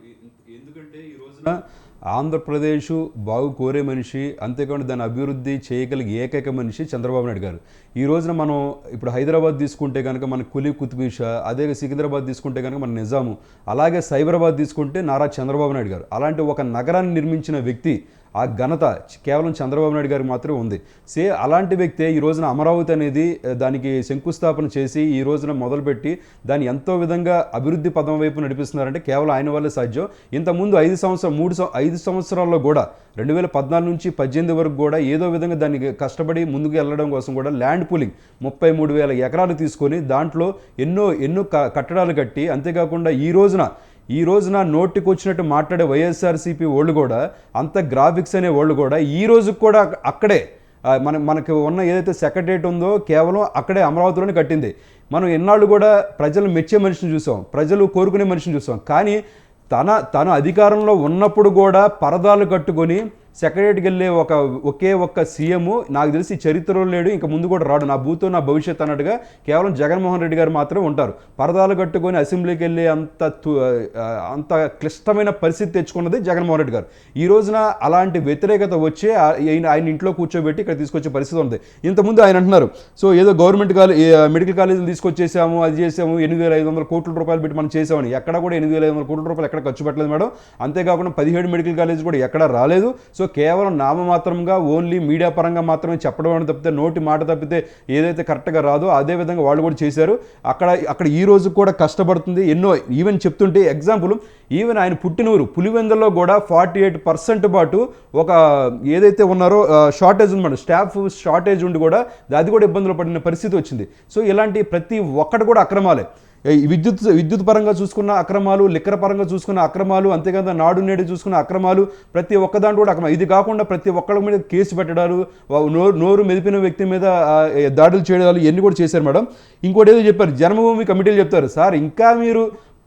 ఎందుకంటే ఈ రోజున ఆంధ్రప్రదేశ్ బాగు కోరే మనిషి, అంతేకాకుండా దాన్ని అభివృద్ధి చేయగలిగే ఏకైక మనిషి చంద్రబాబు నాయుడు గారు. ఈ రోజున మనం ఇప్పుడు హైదరాబాద్ తీసుకుంటే కనుక మన కులీ కుతుబ్ షా, అదే సికింద్రాబాద్ తీసుకుంటే కనుక మన నిజాము, అలాగే సైబరాబాద్ తీసుకుంటే నారా చంద్రబాబు నాయుడు గారు. అలాంటి ఒక నగరాన్ని నిర్మించిన వ్యక్తి, ఆ ఘనత కేవలం చంద్రబాబు నాయుడు గారికి మాత్రమే ఉంది. అలాంటి వ్యక్తే ఈ రోజున అమరావతి అనేది దానికి శంకుస్థాపన చేసి ఈ రోజున మొదలుపెట్టి దాన్ని ఎంతో విధంగా అభివృద్ధి పదం వైపు నడిపిస్తున్నారంటే కేవలం ఆయన వల్లే సాధ్యం. ఇంతకుముందు 5 సంవత్సరాల్లో కూడా 2014 నుంచి 18 వరకు కూడా ఏదో విధంగా దాన్ని కష్టపడి ముందుకు వెళ్ళడం కోసం కూడా ల్యాండ్ పూలింగ్ 33,000 ఎకరాలు తీసుకొని దాంట్లో ఎన్నో కట్టడాలు కట్టి, అంతేకాకుండా ఈ రోజున నోటికి వచ్చినట్టు మాట్లాడే వైఎస్ఆర్సీపీ వాళ్ళు కూడా, అంత గ్రాఫిక్స్ అనే వాళ్ళు కూడా ఈ రోజు కూడా అక్కడే మనకు ఉన్న ఏదైతే సెక్రటరేట్ ఉందో కేవలం అక్కడే అమరావతిలోనే కట్టింది. మనం ఎన్నాళ్ళు కూడా ప్రజలు మెచ్చే మనిషిని చూసాం, ప్రజలు కోరుకునే మనిషిని చూసాం. కానీ తన అధికారంలో ఉన్నప్పుడు కూడా పరదాలు కట్టుకొని సెక్రటరీకి వెళ్ళే ఒకే ఒక్క సీఎం నాకు తెలిసి చరిత్రలో లేడు, ఇంకా ముందు కూడా రాడు, నా భూతో నా భవిష్యత్ అన్నట్టుగా కేవలం జగన్మోహన్ రెడ్డి గారు మాత్రమే ఉంటారు. పరదాలు కట్టుకొని అసెంబ్లీకి వెళ్ళే అంత క్లిష్టమైన పరిస్థితి తెచ్చుకున్నది జగన్మోహన్ రెడ్డి గారు. ఈ రోజున అలాంటి వ్యతిరేకత వచ్చే ఆయన ఇంట్లో కూర్చోబెట్టి ఇక్కడ తీసుకొచ్చే పరిస్థితి ఉంది. ఇంతకుముందు ఆయన అంటున్నారు, సో ఏదో గవర్నమెంట్ మెడికల్ కాలేజీలు తీసుకొచ్చేసాము, అది చేసాము, 8,500 కోట్ల రూపాయలు పెట్టి మనం చేసామని. ఎక్కడ కూడా 8,500 కోట్ల రూపాయలు ఎక్కడ ఖర్చు పెట్టలేదు మేడం. అంతేకాకుండా 17 మెడికల్ కాలేజ్ కూడా ఎక్కడ రాలేదు. సో కేవలం నామమాత్రంగా ఓన్లీ మీడియా పరంగా మాత్రమే చెప్పడం అని తప్పితే, నోటి మాట తప్పితే ఏదైతే కరెక్ట్గా రాదో అదే విధంగా వాళ్ళు కూడా చేశారు. అక్కడ ఈ రోజు కూడా కష్టపడుతుంది. ఎన్నో ఈవెన్ చెప్తుంటే ఎగ్జాంపుల్, ఈవెన్ ఆయన పుట్టినూరు పులివెందుల్లో కూడా 48% పాటు ఒక ఏదైతే ఉన్నారో షార్టేజ్ ఉందన్నమాట, స్టాఫ్ షార్టేజ్ ఉండి కూడా అది కూడా ఇబ్బందులు పడిన పరిస్థితి వచ్చింది. సో ఇలాంటి ప్రతి ఒక్కటి కూడా అక్రమాలే. విద్యుత్ పరంగా చూసుకున్న అక్రమాలు, లిక్కర్ పరంగా చూసుకున్న అక్రమాలు, అంతేకాదు నాడు నేడు చూసుకున్న అక్రమాలు, ప్రతి ఒక్క దాంట్లో కూడా అక్రమం. ఇది కాకుండా ప్రతి ఒక్కరి మీద కేసు పెట్టడాలు, నోరు మెదిపిన వ్యక్తి మీద దాడులు చేయడాలు ఇవన్నీ కూడా చేశారు మేడం. ఇంకోటి ఏదో చెప్పారు, జన్మభూమి కమిటీలు చెప్తారు సార్, ఇంకా మీరు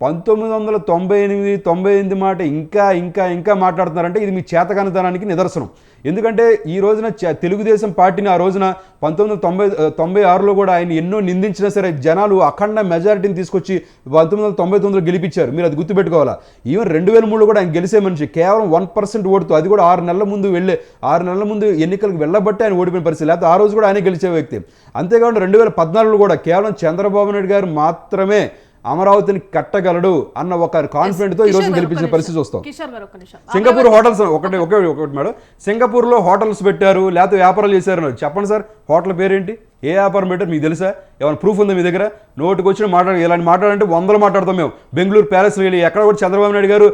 1998 మాట ఇంకా ఇంకా ఇంకా మాట్లాడుతున్నారంటే ఇది మీ చేతకానితనానికి నిదర్శనం. ఎందుకంటే ఈ రోజున తెలుగుదేశం పార్టీని ఆ రోజున 1996లో కూడా ఆయన ఎన్నో నిందించినా సరే జనాలు అఖండ మెజారిటీని తీసుకొచ్చి 1999లో గెలిపించారు. మీరు అది గుర్తుపెట్టుకోవాలా. ఈవెన్ 2003లో కూడా ఆయన గెలిచే మనిషి కేవలం 1% ఓటుతో, అది కూడా 6 నెలల ముందు ఎన్నికలకు వెళ్ళబట్టి ఆయన ఓడిపోయిన పరిస్థితి. లేకపోతే ఆ రోజు కూడా ఆయన గెలిచే వ్యక్తి. అంతేకాకుండా 2014లో కూడా కేవలం చంద్రబాబు నాయుడు గారు మాత్రమే అమరావతిని కట్టగలడు అన్న ఒక కాన్ఫిడెంట్తో ఈ రోజు గెలిపించిన పరిస్థితి చూస్తాం. సింగపూర్ హోటల్స్ ఒకటి మేడం, సింగపూర్లో హోటల్స్ పెట్టారు, లేకపోతే వ్యాపారాలు చేశారు. చెప్పండి సార్, హోటల్ పేరేంటి, ఏ వ్యాపారం పెట్టారు మీకు తెలుసా? ఏమైనా ప్రూఫ్ ఉందా మీ దగ్గర? నోటికి వచ్చిన ఇలాంటి మాట్లాడంటే 100 మాట్లాడతాం మేము. బెంగళూరు ప్యాలెస్ వెళ్ళి ఎక్కడ కూడా చంద్రబాబు నాయుడు గారు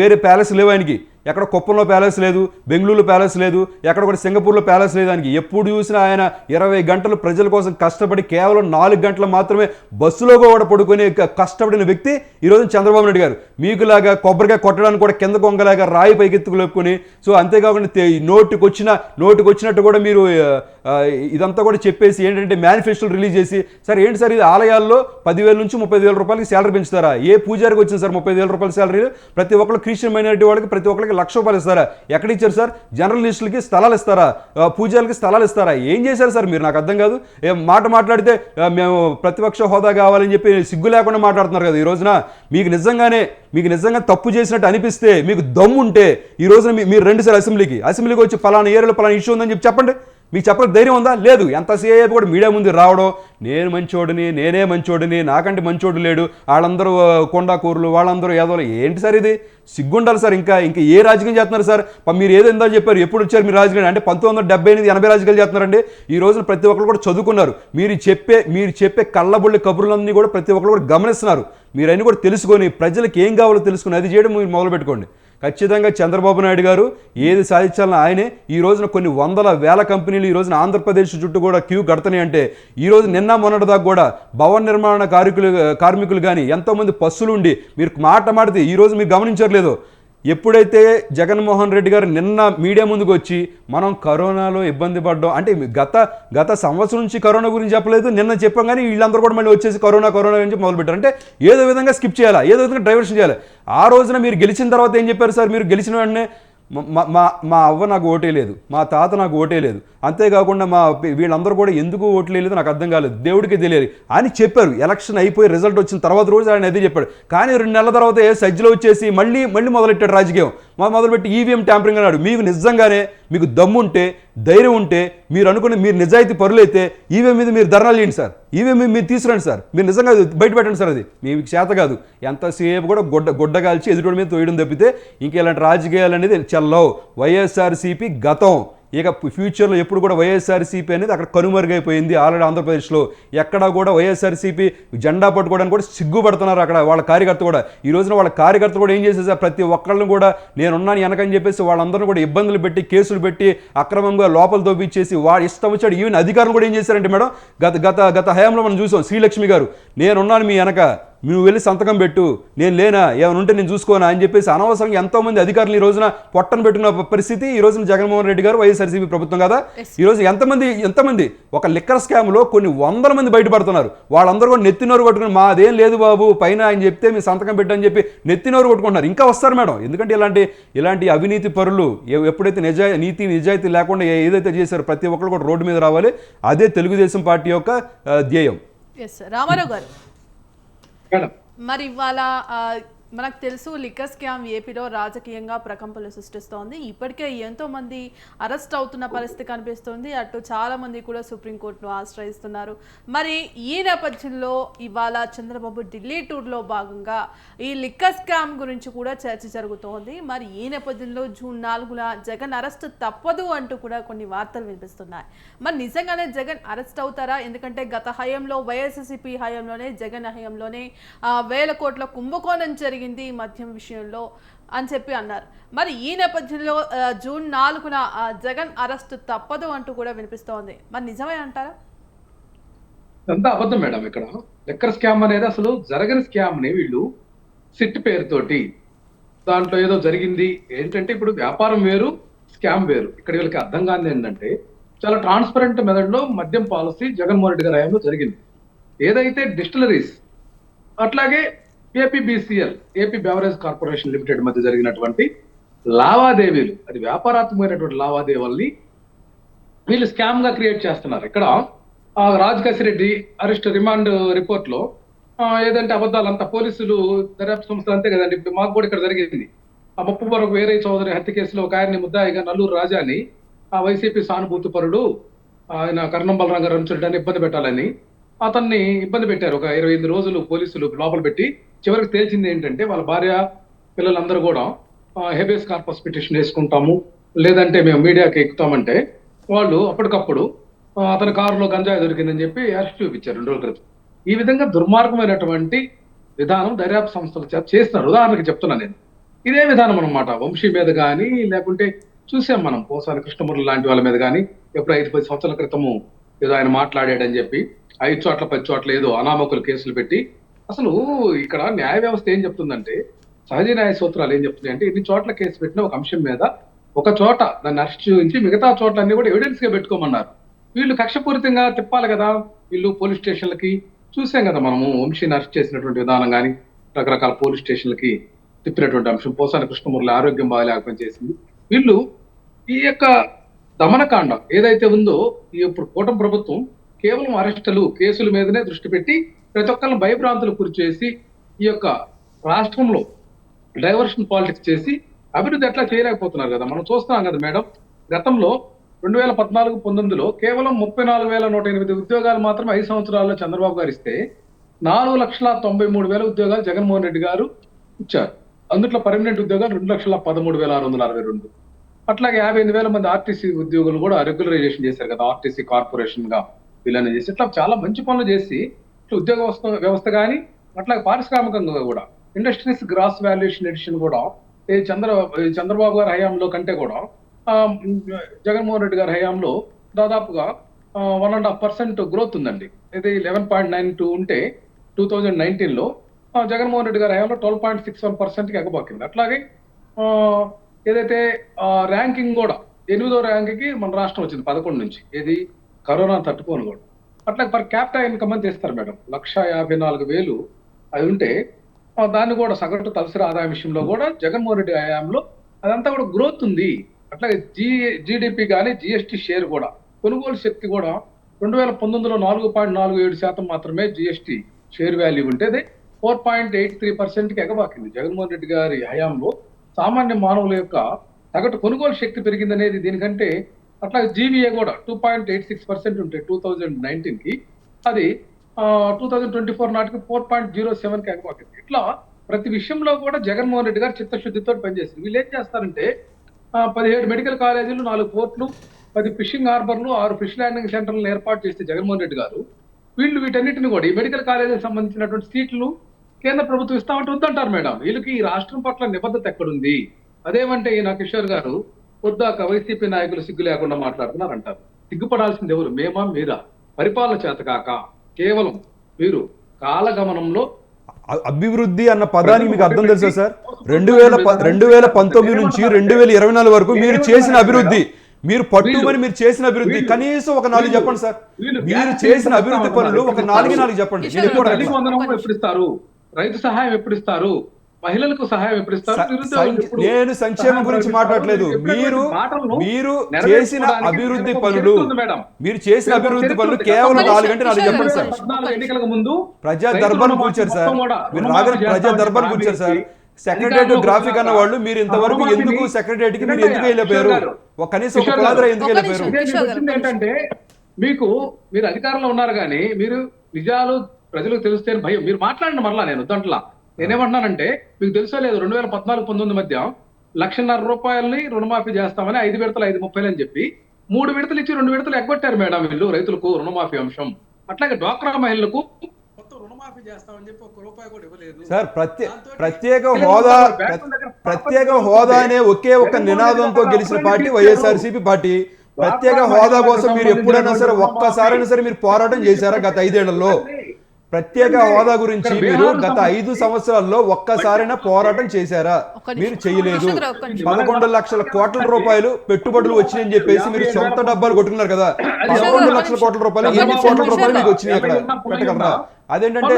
వేరే ప్యాలెస్ లేవు ఆయనకి. ఎక్కడ కుప్పంలో ప్యాలెస్ లేదు, బెంగళూరులో ప్యాలెస్ లేదు, ఎక్కడ కూడా సింగపూర్లో ప్యాలెస్ లేదు ఆయనకి. ఎప్పుడు చూసినా ఆయన 20 గంటలు ప్రజల కోసం కష్టపడి కేవలం 4 గంటలు మాత్రమే బస్సులో కూడా పడుకొని కష్టపడిన వ్యక్తి ఈరోజు చంద్రబాబు నాయుడు గారు. మీకులాగా కొబ్బరికాయ కొట్టడానికి కూడా కింద కొంగలాగా రాయి పైకెత్తుకు లేపుకొని, సో అంతేకాకుండా నోటికి వచ్చినట్టు కూడా మీరు ఇదంతా కూడా చెప్పేసి ఏంటంటే మేనిఫెస్టోలు రిలీజ్ చేసి, సార్ ఏంటి సార్ ఇది ఆలయాల్లో 10,000 నుంచి 30,000 రూపాయలకి శాలరీ పెంచుతారా? ఏ పూజారికి వచ్చింది సార్ 30,000 రూపాయల శాలరీ? ప్రతి ఒక్కరు క్రిస్టియన్ మైనారిటీ వాళ్ళకి ప్రతి ఒక్కరికి ₹1,00,000 ఇస్తారా? ఎక్కడ ఇచ్చారు సార్? జర్నలిస్టులకి స్థలాలు ఇస్తారా? పూజారికి స్థలాలు ఇస్తారా? ఏం చేశారు సార్ మీరు? నాకు అర్థం కాదు. మాట్లాడితే మేము ప్రతిపక్ష హోదా కావాలని చెప్పి సిగ్గు లేకుండా మాట్లాడుతున్నారు కదా ఈ రోజున. మీకు నిజంగా తప్పు చేసినట్టు అనిపిస్తే, మీకు దమ్ముంటే ఈ రోజున మీరు రండి సార్ అసెంబ్లీకి వచ్చి పలానా ఏరియాలో పలానా ఇష్యూ ఉందని చెప్పండి. మీకు చెప్పడానికి ధైర్యం ఉందా? లేదు. ఎంతసేపు కూడా మీడియా ముందు రావడం, నేనే మంచోడిని, నాకంటే మంచోడు లేడు, వాళ్ళందరూ కొండాకూరులు, వాళ్ళందరూ ఏదో. ఏంటి సార్ ఇది? సిగ్గుండాలి సార్. ఇంకా ఏ రాజకీయం చేస్తున్నారు సార్? మీరు ఏదో ఎంతో చెప్పారు, ఎప్పుడు వచ్చారు మీరు రాజకీయం అంటే 1978, 80 రాజకీయాలు చేస్తున్నారండి. ఈ రోజున ప్రతి ఒక్కరు కూడా చదువుకున్నారు. మీరు చెప్పే కళ్ళబొల్లి కబుర్లన్నీ కూడా ప్రతి ఒక్కరు కూడా గమనిస్తున్నారు. మీరు అన్నీ కూడా తెలుసుకొని ప్రజలకు ఏం కావాలో తెలుసుకుని అది చేయడం మీరు మొదలు పెట్టుకోండి. ఖచ్చితంగా చంద్రబాబు నాయుడు గారు ఏది సాధించాలని ఆయనే. ఈ రోజున కొన్ని 100,000 కంపెనీలు ఈ రోజున ఆంధ్రప్రదేశ్ చుట్టూ కూడా క్యూ కడుతున్నాయి అంటే, ఈ రోజు నిన్న మొన్నటిదాకా కూడా భవన నిర్మాణ కార్మికులు కానీ ఎంతోమంది పస్సులుండి మీరు మాట్లాడితే ఈ రోజు మీరు గమనించట్లేదు. ఎప్పుడైతే జగన్మోహన్ రెడ్డి గారు నిన్న మీడియా ముందుకు వచ్చి మనం కరోనాలో ఇబ్బంది పడ్డాం అంటే, గత సంవత్సరం నుంచి కరోనా గురించి చెప్పలేదు, నిన్న చెప్పాం, కానీ వీళ్ళందరూ కూడా మళ్ళీ వచ్చేసి కరోనా గురించి మొదలుపెట్టారు. అంటే ఏదో విధంగా స్కిప్ చేయాలా, ఏదో విధంగా డైవర్షన్ చేయాలి. ఆ రోజున మీరు గెలిచిన తర్వాత ఏం చెప్పారు సార్? మీరు గెలిచిన వెంటనే మా అవ్వ నాకు ఓటే లేదు, మా తాత నాకు ఓటే లేదు, అంతేకాకుండా వీళ్ళందరూ కూడా ఎందుకు ఓట్లు లేదు నాకు అర్థం కాలేదు, దేవుడికి తెలియదు అని చెప్పారు. ఎలక్షన్ అయిపోయి రిజల్ట్ వచ్చిన తర్వాత రోజు ఆయన అదే చెప్పాడు. కానీ 2 నెలల తర్వాత సజ్జలో వచ్చేసి మళ్ళీ మొదలెట్టాడు రాజకీయం. మొదలుపెట్టి ఈవీఎం ట్యాంపరింగ్ అన్నాడు. మీకు దమ్ముంటే, ధైర్యం ఉంటే, మీరు అనుకుని మీరు నిజాయితీ పరులైతే ఈవీఎం మీద మీరు ధర్నాలు చేయండి సార్, ఈవీఎం మీరు తీసుకురండి సార్, మీరు నిజంగా బయట పెట్టండి సార్. అది మీకు చేత కాదు. ఎంతసేపు కూడా గొడ్డగాల్చి ఎదుటి మీద తోయడం తప్పితే ఇంకెలాంటి రాజకీయాలు అనేది చెల్లవు. వైఎస్ఆర్సీపీ గతం. ఇక ఫ్యూచర్లో ఎప్పుడు కూడా వైఎస్ఆర్సీపీ అనేది అక్కడ కనుమరుగైపోయింది. ఆల్రెడీ ఆంధ్రప్రదేశ్లో ఎక్కడా కూడా వైఎస్ఆర్సీపీ జెండా పట్టుకోవడానికి కూడా సిగ్గుపడుతున్నారు అక్కడ వాళ్ళ కార్యకర్త కూడా. ఈ రోజున వాళ్ళ కార్యకర్తలు కూడా ఏం చేసేసారు, ప్రతి ఒక్కళ్ళని కూడా నేనున్నాను వెనకని చెప్పేసి వాళ్ళందరూ కూడా ఇబ్బందులు పెట్టి, కేసులు పెట్టి, అక్రమంగా లోపల తోపించేసి వాడు ఇష్టం వచ్చాడు. ఈవెన్ అధికారులు కూడా ఏం చేశారంటే మేడం, గత హయాంలో మనం చూసాం. శ్రీలక్ష్మి గారు నేనున్నాను మీ వెనక, నువ్వు వెళ్ళి సంతకం పెట్టు, నేను లేనా, ఏమైనా ఉంటే నేను చూసుకోనా అని చెప్పేసి అనవసరంగా ఎంతోమంది అధికారులు ఈ రోజున పొట్టను పెట్టుకున్న పరిస్థితి ఈ రోజున జగన్మోహన్ రెడ్డి గారు, వైఎస్ఆర్సీపీ ప్రభుత్వం కదా. ఈ రోజు ఎంతమంది ఒక లిక్కర్ స్కామ్లో కొన్ని వందల మంది బయటపడుతున్నారు. వాళ్ళందరూ కూడా నెత్తినోరు కొట్టుకుని మాదేం లేదు బాబు పైన ఆయన చెప్తే మీరు సంతకం పెట్టని చెప్పి నెత్తినోరు కొట్టుకుంటున్నారు. ఇంకా వస్తారు మేడం, ఎందుకంటే ఇలాంటి అవినీతి పరులు ఎప్పుడైతే నీతి నిజాయితీ లేకుండా ఏదైతే చేశారో ప్రతి ఒక్కరు కూడా రోడ్డు మీద రావాలి. అదే తెలుగుదేశం పార్టీ యొక్క ధ్యేయం. ఎస్ రామారావు గారు, మేడం మరి ఇవాళ మనకు తెలుసు లిక్కర్ స్కామ్ ఏపీలో రాజకీయంగా ప్రకంపనలు సృష్టిస్తోంది. ఇప్పటికే ఎంతో మంది అరెస్ట్ అవుతున్న పరిస్థితి కనిపిస్తుంది. అటు చాలా మంది కూడా సుప్రీంకోర్టును ఆశ్రయిస్తున్నారు. మరి ఈ నేపథ్యంలో ఇవాళ చంద్రబాబు ఢిల్లీ టూర్లో భాగంగా ఈ లిక్కర్ స్కామ్ గురించి కూడా చర్చ జరుగుతోంది. మరి ఈ నేపథ్యంలో జూన్ 4న జగన్ అరెస్ట్ తప్పదు అంటూ కూడా కొన్ని వార్తలు వినిపిస్తున్నాయి. మరి నిజంగానే జగన్ అరెస్ట్ అవుతారా? ఎందుకంటే గత హయాంలో వైఎస్ఆర్సీపీ హయాంలోనే జగన్ హయాంలోనే 1000 కోట్ల కుంభకోణం జరిగింది మద్యం విషయంలో అని చెప్పి అన్నారు. మరి ఈ నేపథ్యంలో జూన్ 4న జగన్ అరెస్ట్ తప్పదు అంటూ కూడా వినిపిస్తోంది. మరి నిజమే అంటారా? అంతా అబద్ధం మేడం. ఇక్కడ లిక్కర్ స్కామ్ అనేది అసలు జరగని స్కామ్ ని వీళ్ళు సిట్ పేరుతోటి దాంట్లో ఏదో జరిగింది ఏంటంటే, ఇప్పుడు వ్యాపారం వేరు స్కామ్ వేరు. ఇక్కడ వీళ్ళకి అర్థం కానిది ఏంటంటే, చాలా ట్రాన్స్పరెంట్ మెథడ్ లో మద్యం పాలసీ జగన్మోహన్ రెడ్డి గారి హయాంలో జరిగింది. ఏదైతే డిస్టిలరీస్ అట్లాగే APBCL AP beverage corporation limited మధ్య జరిగినటువంటి లావాదేవీలు, అది వ్యాపారాత్మకమైనటువంటి లావాదేవీల్ని వీళ్ళు స్కామ్ గా క్రియేట్ చేస్తున్నారు. ఇక్కడ Raj Reddy arrest remand report లో ఏదంటే అబద్ధాలంతా పోలీసులు దర్యాప్తు సంస్థలు అంతే కదండి. ఇప్పుడు మాకు కూడా ఇక్కడ జరిగింది. ఆ ముప్పు వరకు వీరయ్య చౌదరి హత్య కేసులో ఒక ఆయన్ని ముద్దాయిగా నల్లూరు రాజాని ఆ వైసీపీ సానుభూతి పరుడు ఆయన కర్ణం బలరాం గారు ఇబ్బంది పెట్టాలని అతన్ని ఇబ్బంది పెట్టారు. ఒక 25 రోజులు పోలీసులు లోపల పెట్టి చివరికి తేల్చింది ఏంటంటే, వాళ్ళ భార్య పిల్లలందరూ కూడా హెబియస్ కార్పస్ పిటిషన్ వేసుకుంటాము, లేదంటే మేము మీడియాకి ఎక్కుతామంటే వాళ్ళు అప్పటికప్పుడు అతని కారులో గంజాయి దొరికిందని చెప్పి అరెస్ట్ చూపించారు 2 రోజుల క్రితం. ఈ విధంగా దుర్మార్గమైనటువంటి విధానం దర్యాప్తు సంస్థలు చేస్తున్నారు. ఉదాహరణకి చెప్తున్నాను నేను, ఇదే విధానం అనమాట. వంశీ మీద కానీ లేకుంటే చూసాం మనం పోసాని కృష్ణమూర్తి లాంటి వాళ్ళ మీద కానీ ఎప్పుడు 5-10 సంవత్సరాల క్రితము ఏదో ఆయన మాట్లాడాడని చెప్పి 5 చోట్ల 10 చోట్ల ఏదో అనామకులు కేసులు పెట్టి, అసలు ఇక్కడ న్యాయ వ్యవస్థ ఏం చెప్తుందంటే, సహజ న్యాయ సూత్రాలు ఏం చెప్తున్నాయంటే, ఇన్ని చోట్ల కేసు పెట్టిన ఒక అంశం మీద ఒక చోట దాన్ని అరెస్ట్ చూపించి మిగతా చోట్లన్నీ కూడా ఎవిడెన్స్ గా పెట్టుకోమన్నారు. వీళ్ళు కక్షపూరితంగా తిప్పాలి కదా. వీళ్ళు పోలీస్ స్టేషన్లకి చూసాం కదా మనము, వంశీని అరెస్ట్ చేసినటువంటి విధానం కానీ రకరకాల పోలీస్ స్టేషన్లకి తిప్పినటువంటి అంశం, పోసాని కృష్ణమూర్తి ఆరోగ్యం బాగాలేకపోయి చేసింది. వీళ్ళు ఈ యొక్క దమనకాండం ఏదైతే ఉందో, ఈ ఇప్పుడు కూటమి ప్రభుత్వం కేవలం అరెస్టులు కేసుల మీదనే దృష్టి పెట్టి ప్రతి ఒక్కరిని భయభ్రాంతులు గురిచేసి ఈ యొక్క రాష్ట్రంలో డైవర్షన్ పాలిటిక్స్ చేసి అభివృద్ధి ఎట్లా చేయలేకపోతున్నారు కదా. మనం చూస్తున్నాం కదా మేడం, గతంలో 2014-19లో కేవలం 34,108 ఉద్యోగాలు మాత్రం 5 సంవత్సరాల్లో చంద్రబాబు గారు ఇస్తే 4,93,000 ఉద్యోగాలు జగన్మోహన్ రెడ్డి గారు ఇచ్చారు. అందుట్లో పర్మనెంట్ ఉద్యోగాలు 2,13,662. అట్లాగే 58,000 మంది ఆర్టీసీ ఉద్యోగులు కూడా రెగ్యులరైజేషన్ చేశారు కదా, ఆర్టీసీ కార్పొరేషన్ గా వీళ్ళని చేసి ఇట్లా చాలా మంచి పనులు చేసి ఉద్యోగ వ్యవస్థ కానీ అట్లాగే పారిశ్రామికంగా కూడా ఇండస్ట్రీస్ గ్రాస్ వాల్యుయేషన్ ఎడిషన్ కూడా చంద్రబాబు గారి హయాంలో కంటే కూడా జగన్మోహన్ రెడ్డి గారి హయాంలో దాదాపుగా 1.5% గ్రోత్ ఉందండి. ఇది 11.92 ఉంటే 2019లో జగన్మోహన్ రెడ్డి గారి హయాంలో 12.61%కి ఎగబాకింది. అట్లాగే ఏదైతే ర్యాంకింగ్ కూడా 8వ ర్యాంక్కి మన రాష్ట్రం వచ్చింది 11 నుంచి, ఏది కరోనా తట్టుకోను కూడా. అట్లా పర్ క్యాపిటల్ ఇన్కమ్ అని తీస్తారు మేడం, 1,54,000 అది ఉంటే దాన్ని కూడా సగటు తలసరి ఆదాయం విషయంలో కూడా జగన్మోహన్ రెడ్డి హయాంలో అదంతా కూడా గ్రోత్ ఉంది. అట్లాగే జీడిపి కానీ జిఎస్టీ షేర్ కూడా, కొనుగోలు శక్తి కూడా 2019లో 4.47% మాత్రమే జిఎస్టీ షేర్ వాల్యూ ఉంటే 4.83%కి ఎగబాకింది. జగన్మోహన్ రెడ్డి గారి హయాంలో సామాన్య మానవుల యొక్క సగటు కొనుగోలు శక్తి పెరిగిందనేది దీనికంటే. అట్లాగే జీవీఏ కూడా 2.86% ఉంటే 2019కి అది 2024 నాటికి 4.07కి ఎగబాకింది. ఇట్లా ప్రతి విషయంలో కూడా జగన్మోహన్ రెడ్డి గారు చిత్తశుద్ధితో పనిచేస్తుంది. వీళ్ళు ఏం చేస్తారంటే 17 మెడికల్ కాలేజీలు, 4 పోర్టులు, 10 ఫిషింగ్ హార్బర్లు, 6 ఫిష్ ల్యాండింగ్ సెంటర్లను ఏర్పాటు చేస్తే జగన్మోహన్ రెడ్డి గారు వీళ్ళు వీటన్నిటిని కూడా ఈ మెడికల్ కాలేజీకి సంబంధించినటువంటి సీట్లు కేంద్ర ప్రభుత్వం ఇస్తామంటే వద్దంటారు మేడం. వీళ్ళకి ఈ రాష్ట్రం పట్ల నిబద్ధత ఎక్కడుంది? అదేమంటే ఈయన కిషోర్ గారు పొద్దాక వైసీపీ నాయకులు సిగ్గు లేకుండా మాట్లాడుతున్నారు అంటారు. సిగ్గుపడాల్సింది ఎవరు? మేమా మీరా? పరిపాలన చేత కాక కేవలం మీరు కాలగమనంలో అభివృద్ధి అన్న పదానికి మీకు అర్థం తెలుసా సార్? 2019 నుంచి 2024 వరకు మీరు చేసిన అభివృద్ధి, మీరు పట్టుమని మీరు చేసిన అభివృద్ధి కనీసం ఒక 4 చెప్పండి సార్. మీరు చేసిన అభివృద్ధి పనులు ఒక 4 చెప్పండి. తల్లికి వందనం ఎప్పుడు ఇస్తారు? రైతు సహాయం ఎప్పుడు ఇస్తారు? మహిళలకు సహాయం ఎప్పుడు ఇస్తారు? నేను సంక్షేమం గురించి మాట్లాడలేదు. మీరు చేసిన అభివృద్ధి పనులు, మీరు చేసిన అభివృద్ధి పనులు కేవలం 4 గంటలు 4 చెప్పండి సార్. ఎన్నికలకు ముందు ప్రజా దర్బార్ కూర్చారు సార్, మీరు రాగానే ప్రజా దర్బార్ కూర్చారు సార్. సెక్రటరీ గ్రాఫిక్ అన్న వాళ్ళు మీరు ఇంతవరకు ఎందుకు సెక్రటరీకి మీరు ఎందుకు వెళ్ళిపోయారు? ఒక కనీసం ఒక కులాదర ఎందుకు వెళ్ళిపోయారు? ఏంటంటే మీరు అధికారంలో ఉన్నారు కానీ మీరు నిజాలు ప్రజలకు తెలిస్తే భయం. మీరు మాట్లాడిన మరలా నేను వద్దంటలా. నేనేమంటున్నానంటే మీకు తెలుసో లేదు, 2014-19 మధ్య 1,50,000 రూపాయలని రుణమాఫీ చేస్తామని 5 విడతలు 530 అని చెప్పి 3 విడతలు ఇచ్చి 2 విడతలు ఎగ్గొట్టారు మేడం వీళ్ళు రైతులకు రుణమాఫీ అంశం. అట్లాగే డ్వాక్రా మహిళలకు మొత్తం రుణమాఫీ చేస్తామని చెప్పి 1 రూపాయి కూడా ఇవ్వలేదు సార్. ప్రత్యేక హోదా అనే ఒకే ఒక నినాదంతో గెలిచిన పార్టీ వైఎస్ఆర్సీపీ పార్టీ. ప్రత్యేక హోదా కోసం మీరు ఎప్పుడైనా సరే ఒక్కసారైనా సరే మీరు పోరాటం చేశారా గత 5 ఏళ్లలో? ప్రత్యేక హోదా గురించి మీరు గత 5 సంవత్సరాల్లో ఒక్కసారైనా పోరాటం చేశారా? మీరు చేయలేదు. 11 లక్షల కోట్ల రూపాయలు పెట్టుబడులు వచ్చినాయని చెప్పేసి మీరు సొంత డబ్బాలు కొట్టుకున్నారు కదా. 11 లక్షల కోట్ల రూపాయలు, ఎన్ని కోట్ల రూపాయలు మీకు వచ్చినాయి అక్కడ పెట్టగలరా? అదేంటంటే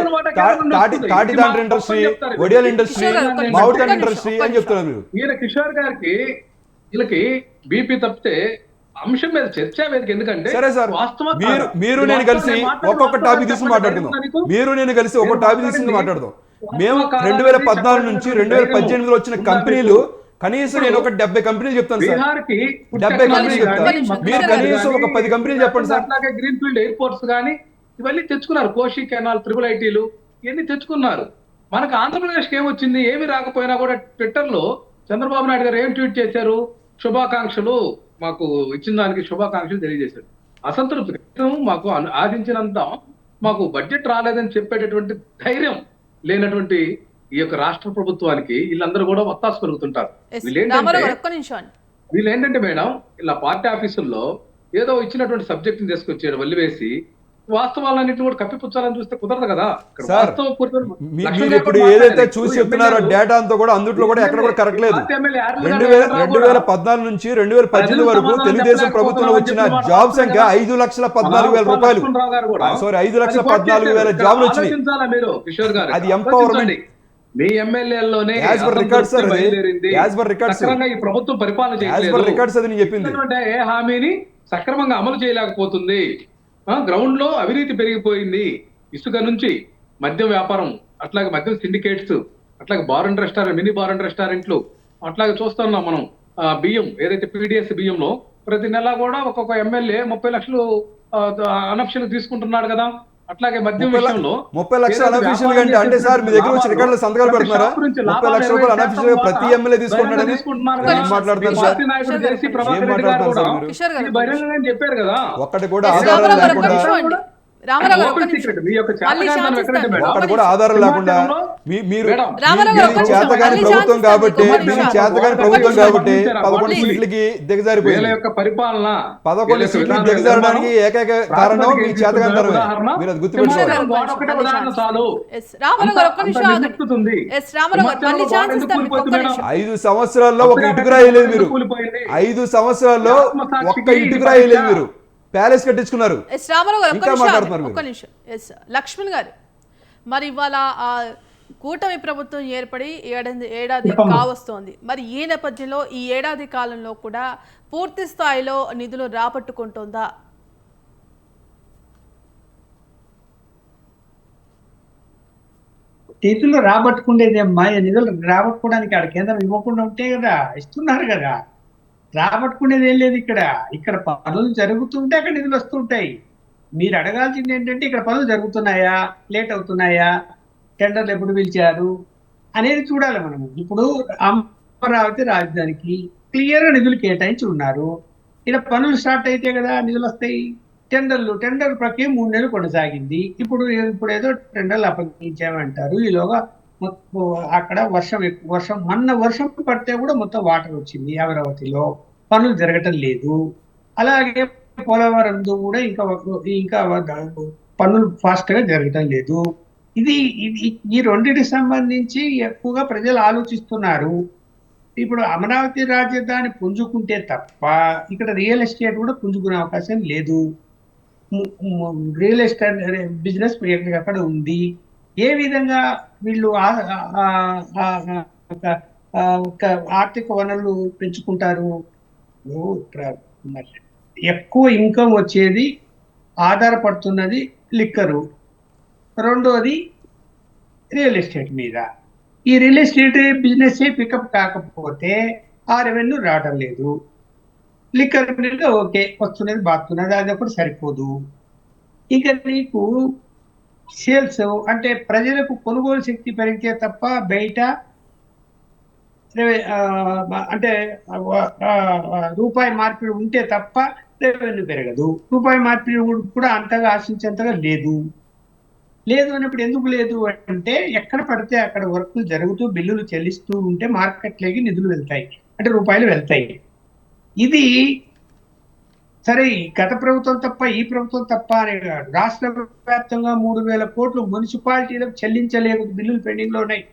తాటిదాండ్ర ఇండస్ట్రీ, వడియాల ఇండస్ట్రీ, మామిడికాయ ఇండస్ట్రీ అని చెప్తున్నారు మీరు. ఈయన కిషోర్ గారికి వీళ్ళకి బీపీ తప్పితే అంశం మీద చర్చా వేదిక. ఎందుకంటే సరే సార్, మీరు నేను కలిసి ఒక్కొక్క టాపిక్ తీసుకుని మాట్లాడుకుందాం. మీరు నేను కలిసి ఒక్కొక్క టాపిక్ తీసుకుని మాట్లాడదాం. మేము 2014 నుంచి 2018లో వచ్చిన కంపెనీలు కనీసం నేను ఒక 70 కంపెనీలు చెప్తాను సార్. 70 కంపెనీలు చెప్తాను. మీరు కనీసం ఒక 10 కంపెనీలు చెప్పండి సార్. అట్లాగే గ్రీన్ ఫీల్డ్ ఎయిర్పోర్ట్స్ కానీ ఇవన్నీ తెచ్చుకున్నారు. కోషి కెనాల్, ట్రిపుల్ ఐటీలు ఇవన్నీ తెచ్చుకున్నారు. మనకు ఆంధ్రప్రదేశ్కి ఏమొచ్చింది? ఏమి రాకపోయినా కూడా ట్విట్టర్ లో చంద్రబాబు నాయుడు గారు ఏం ట్వీట్ చేశారు? శుభాకాంక్షలు, మాకు ఇచ్చిన దానికి శుభాకాంక్షలు తెలియజేశారు. అసంతృప్తి మాకు ఆశించినంత మాకు బడ్జెట్ రాలేదని చెప్పేటటువంటి ధైర్యం లేనటువంటి ఈ యొక్క రాష్ట్ర ప్రభుత్వానికి వీళ్ళందరూ కూడా వత్తాసు కలుగుతుంటారు. వీళ్ళేంటంటే మేడం ఇలా పార్టీ ఆఫీసుల్లో ఏదో ఇచ్చినటువంటి సబ్జెక్ట్ ని తీసుకొచ్చాడు వల్లివేసి వాస్తవాలన్నింటినీ కూడా కప్పిపుచ్చాలని చూస్తే కుదరదు కదా. మీరు ఇప్పుడు ఏదైతే చూసి చెప్తున్నారో డేటా అంతా కూడా అందుట్లో కూడా ఎక్కడ కూడా కరెక్ట్ లేదు. 2014 నుంచి 2018 వరకు తెలుగుదేశం ప్రభుత్వంలో వచ్చిన జాబ్ సంఖ్య 5,14,000 రూపాయలు. సారీ, 5,14,000 జాబ్లు వచ్చినాయి. మీరు కిషోర్ గారు, అది ఎంపవర్మెంట్. మీ ఎమ్మెల్యేలోనే ఈ ప్రభుత్వం పరిపాలన చేయలేదు. ఏ హామీని సక్రమంగా అమలు చేయలేకపోతుంది. గ్రౌండ్ లో అవినీతి పెరిగిపోయింది. ఇసుక నుంచి మద్యం వ్యాపారం, అట్లాగే మద్యం సిండికేట్స్, అట్లాగే bar and restaurant, mini bar and రెస్టారెంట్లు, అట్లాగే చూస్తున్నాం మనం. బియ్యం ఏదైతే పీడిఎస్ బియ్యంలో ప్రతి నెల కూడా ఒక్కొక్క ఎమ్మెల్యే 30 లక్షలు అనఫిషియల్ తీసుకుంటున్నాడు కదా. అట్లాగే మద్యం విషయంలో 30 లక్షలు అనఫిషియల్ అంటే సార్ మీ దగ్గర వచ్చి రికార్డులు సంతకాలు పెడుతున్నారా? 30 లక్షల రూపాయలు అనఫిషియల్ గా ప్రతి ఎమ్మెల్యే తీసుకుంటున్నాడని మాట్లాడుతున్నారు సార్. చెప్పారు కదా. ఒక్కటి కూడా ఆధారం లేకుండా, ఆధారం లేకుండా మీరు చేతగాని ప్రభుత్వం కాబట్టి 11 సీట్లకి దిగజారిపోయింది. 11 సీట్లకి దిగజారడానికి ఏకైక కారణం మీ చేతగానితనమే. మీరు అది గుర్తుపెట్టుకోవాలి. 5 సంవత్సరాల్లో ఒక ఇటుకురా వేయలేదు మీరు. 5 సంవత్సరాల్లో ఒక్క ఇటుకురా వేయలేదు మీరు. ప్యాలెస్ కట్టించుకున్నారు. లక్ష్మణ్ గారు, మరి ఇవాళ కూటమి ప్రభుత్వం ఏర్పడి ఏడాది కావస్తోంది. మరి ఈ నేపథ్యంలో ఈ ఏడాది కాలంలో కూడా పూర్తి స్థాయిలో నిధులు రాబట్టుకుంటుందా? నిధులు రాబట్టుకునేదేమ్మా. నిధులు రాబట్టుకోవడానికి ఆడ కేంద్రం ఇవ్వకుండా ఉంటే కదా ఇస్తున్నారు కదా. రాబట్టుకునేది ఏం లేదు. ఇక్కడ పనులు జరుగుతుంటే అక్కడ నిధులు వస్తుంటాయి. మీరు అడగాల్సింది ఏంటంటే ఇక్కడ పనులు జరుగుతున్నాయా, లేట్ అవుతున్నాయా, టెండర్లు ఎప్పుడు పిలిచారు అనేది చూడాలి మనము. ఇప్పుడు అమరావతి రాజధానికి క్లియర్ గా నిధులు కేటాయించి ఉన్నారు. ఇలా పనులు స్టార్ట్ అయితే కదా నిధులు వస్తాయి. టెండర్ ప్రక్రియ 3 నెలలు కొనసాగింది. ఇప్పుడు ఏదో టెండర్లు అప్పగించామంటారు. ఈలోగా అక్కడ మొన్న వర్షం పడితే కూడా మొత్తం వాటర్ వచ్చింది అమరావతిలో. పనులు జరగటం లేదు. అలాగే పోలవరం కూడా ఇంకా పనులు ఫాస్ట్ గా జరగటం లేదు. ఇది ఇది ఈ రెండింటికి సంబంధించి ఎక్కువగా ప్రజలు ఆలోచిస్తున్నారు. ఇప్పుడు అమరావతి రాజధాని పుంజుకుంటే తప్ప ఇక్కడ రియల్ ఎస్టేట్ కూడా పుంజుకునే అవకాశం లేదు. రియల్ ఎస్టేట్ బిజినెస్ అక్కడ ఉంది. ఏ విధంగా వీళ్ళు ఒక ఆర్థిక వనరులు పెంచుకుంటారు? మరి ఎక్కువ ఇన్కమ్ వచ్చేది ఆధారపడుతున్నది లిక్కరు, రెండోది రియల్ ఎస్టేట్ మీద. ఈ రియల్ ఎస్టేట్ బిజినెస్ పికప్ కాకపోతే ఆ రెవెన్యూ రావడం లేదు. లిక్కర్ మీద ఓకే వస్తున్నది బాగుతున్నది, అది ఒకటి సరిపోదు. ఇక నీకు సేల్స్ అంటే ప్రజలకు కొనుగోలు శక్తి పెరిగితే తప్ప బయట అంటే రూపాయి మార్పిడి ఉంటే తప్ప రెవెన్యూ పెరగదు. రూపాయి మార్పిడి కూడా అంతగా ఆశించేంతగా లేదు. అన్నప్పుడు ఎందుకు లేదు అంటే ఎక్కడ పడితే అక్కడ వర్కులు జరుగుతూ బిల్లులు చెల్లిస్తూ ఉంటే మార్కెట్లోకి నిధులు వెళ్తాయి, అంటే రూపాయలు వెళ్తాయి. ఇది సరే గత ప్రభుత్వం తప్ప ఈ ప్రభుత్వం తప్ప అనే కాదు. రాష్ట్ర వ్యాప్తంగా 3,000 కోట్లు మున్సిపాలిటీలకు చెల్లించలేదు, బిల్లులు పెండింగ్ లో ఉన్నాయి.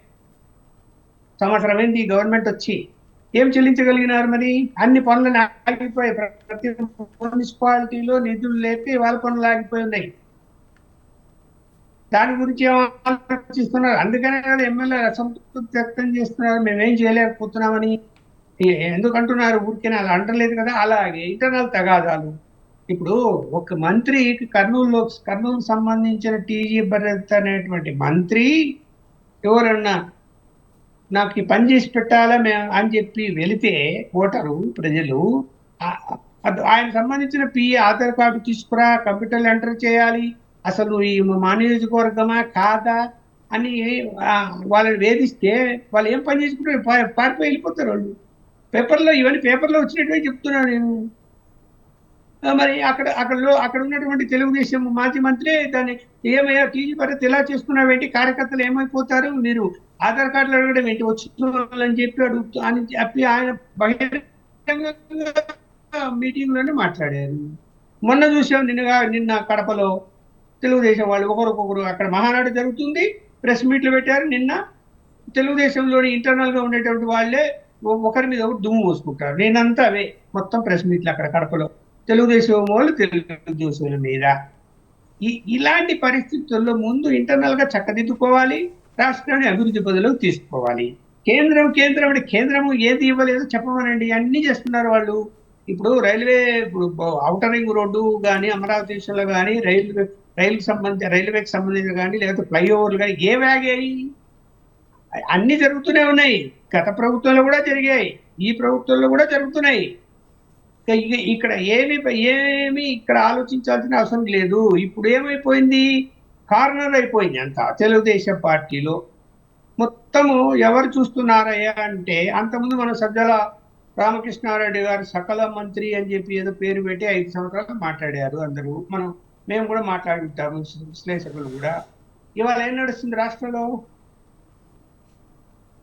సంవత్సరం ఏంది గవర్నమెంట్ వచ్చి ఏం చెల్లించగలిగినారు? మరి అన్ని పనులను ఆగిపోయి ప్రతి మున్సిపాలిటీలో నిధులు లేక వాళ్ళ పనులు ఆగిపోయి ఉన్నాయి. దాని గురించి ఆలోచిస్తున్నారు. అందుకనే కదా ఎమ్మెల్యే అసంతృప్తి వ్యక్తం చేస్తున్నారు, మేమేం చేయలేకపోతున్నామని. ఎందుకంటున్నారు? ఊరికేనే అలా అంటలేదు కదా. అలాగే ఇంటర్నల్ తగాదాలు. ఇప్పుడు ఒక మంత్రి కర్నూలు సంబంధించిన టీజీ భరత్ అనేటువంటి మంత్రి ఎవరన్నా నాకు ఈ పని చేసి పెట్టాలా అని చెప్పి వెళితే ఓటరు ప్రజలు ఆయన సంబంధించిన పిఏ ఆధార్ కార్డు తీసుకురా, కంప్యూటర్లో ఎంటర్ చేయాలి, అసలు ఈ మా నియోజకవర్గమా కాదా అని వాళ్ళని వేధిస్తే వాళ్ళు ఏం పని చేసుకుంటారు? పారిపోయి వెళ్ళిపోతారు వాళ్ళు. ఇవన్నీ పేపర్లో వచ్చినట్టుగా చెప్తున్నాను నేను. మరి అక్కడ ఉన్నటువంటి తెలుగుదేశం మాజీ మంత్రి దాన్ని ఏమయ్యా టీజీ భరత్ ఎలా చేస్తున్నావేంటి, కార్యకర్తలు ఏమైపోతారు, మీరు ఆధార్ కార్డులు అడగడం ఏంటి వచ్చిన చెప్పి అడుగుతూ అని చెప్పి ఆయన బహిరంగ మీటింగ్ లోనే మాట్లాడారు. మొన్న చూసాం నిన్న కడపలో తెలుగుదేశం వాళ్ళు ఒకరికొకరు అక్కడ మహానాడు జరుగుతుంది, ప్రెస్ మీట్లు పెట్టారు. నిన్న తెలుగుదేశంలోని ఇంటర్నల్ గా ఉండేటువంటి వాళ్ళే ఒకరి మీద ఒకటి దుమ్ము పోసుకుంటారు. నేనంతా అవే మొత్తం ప్రెస్ మీట్లు అక్కడ కడపలో తెలుగుదేశం వాళ్ళు తెలుగుదేశం మీద. ఇలాంటి పరిస్థితుల్లో ముందు ఇంటర్నల్ గా చక్కదిద్దుకోవాలి, రాష్ట్రాన్ని అభివృద్ధి పదవిలోకి తీసుకోవాలి. కేంద్రము ఏది ఇవ్వలేదో చెప్పమనండి, అన్ని చేస్తున్నారు వాళ్ళు. ఇప్పుడు ఔటర్ రింగ్ రోడ్డు కానీ అమరావతి విషయంలో కానీ రైల్వేకి సంబంధించిన కానీ లేకపోతే ఫ్లైఓవర్లు కానీ ఏవాగాయి? అన్ని జరుగుతూనే ఉన్నాయి. గత ప్రభుత్వంలో కూడా జరిగాయి, ఈ ప్రభుత్వంలో కూడా జరుగుతున్నాయి. ఇక్కడ ఏమి ఇక్కడ ఆలోచించాల్సిన అవసరం లేదు. ఇప్పుడు ఏమైపోయింది? కార్నర్ అయిపోయింది అంతా తెలుగుదేశం పార్టీలో. మొత్తము ఎవరు చూస్తున్నారయ్యా అంటే, అంతకుముందు మన సజ్జల రామకృష్ణారెడ్డి గారు సకల మంత్రి అని చెప్పి ఏదో పేరు పెట్టి 5 సంవత్సరాలు మాట్లాడారు అందరూ. మేము కూడా మాట్లాడుతాము, విశ్లేషకులు కూడా. ఇవాళ ఏం నడుస్తుంది రాష్ట్రంలో?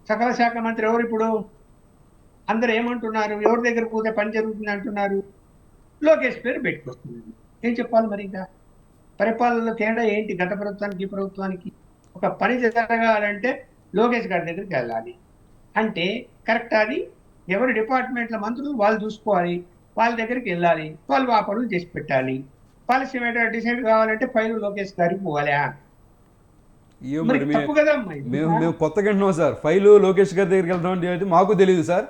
సకల శాఖ మంత్రి ఎవరు ఇప్పుడు? అందరు ఏమంటున్నారు? ఎవరి దగ్గర పోతే పని జరుగుతుంది అంటున్నారు? లోకేష్ పేరు పెట్టుకొస్తున్నారు. ఏం చెప్పాలి మరి? ఇంకా పరిపాలనలో తేడా ఏంటి గత ప్రభుత్వానికి ఈ ప్రభుత్వానికి? ఒక పని జరగాలంటే లోకేష్ గారి దగ్గరికి వెళ్ళాలి అంటే కరెక్ట్. అది ఎవరి డిపార్ట్మెంట్ల మంత్రులు వాళ్ళు చూసుకోవాలి, వాళ్ళ దగ్గరికి వెళ్ళాలి, వాళ్ళు ఆ పనులు చేసి పెట్టాలి. పాలసీ మేటర్ డిసైడ్ కావాలంటే ఫైల్ లోకేష్ గారికి పోవాలా? తప్పు కదా. మేము కొత్తగా వింటున్నాం సార్, ఫైలు లోకేష్ గారి దగ్గరికి వెళ్తాం అంటే మాకు తెలియదు సార్.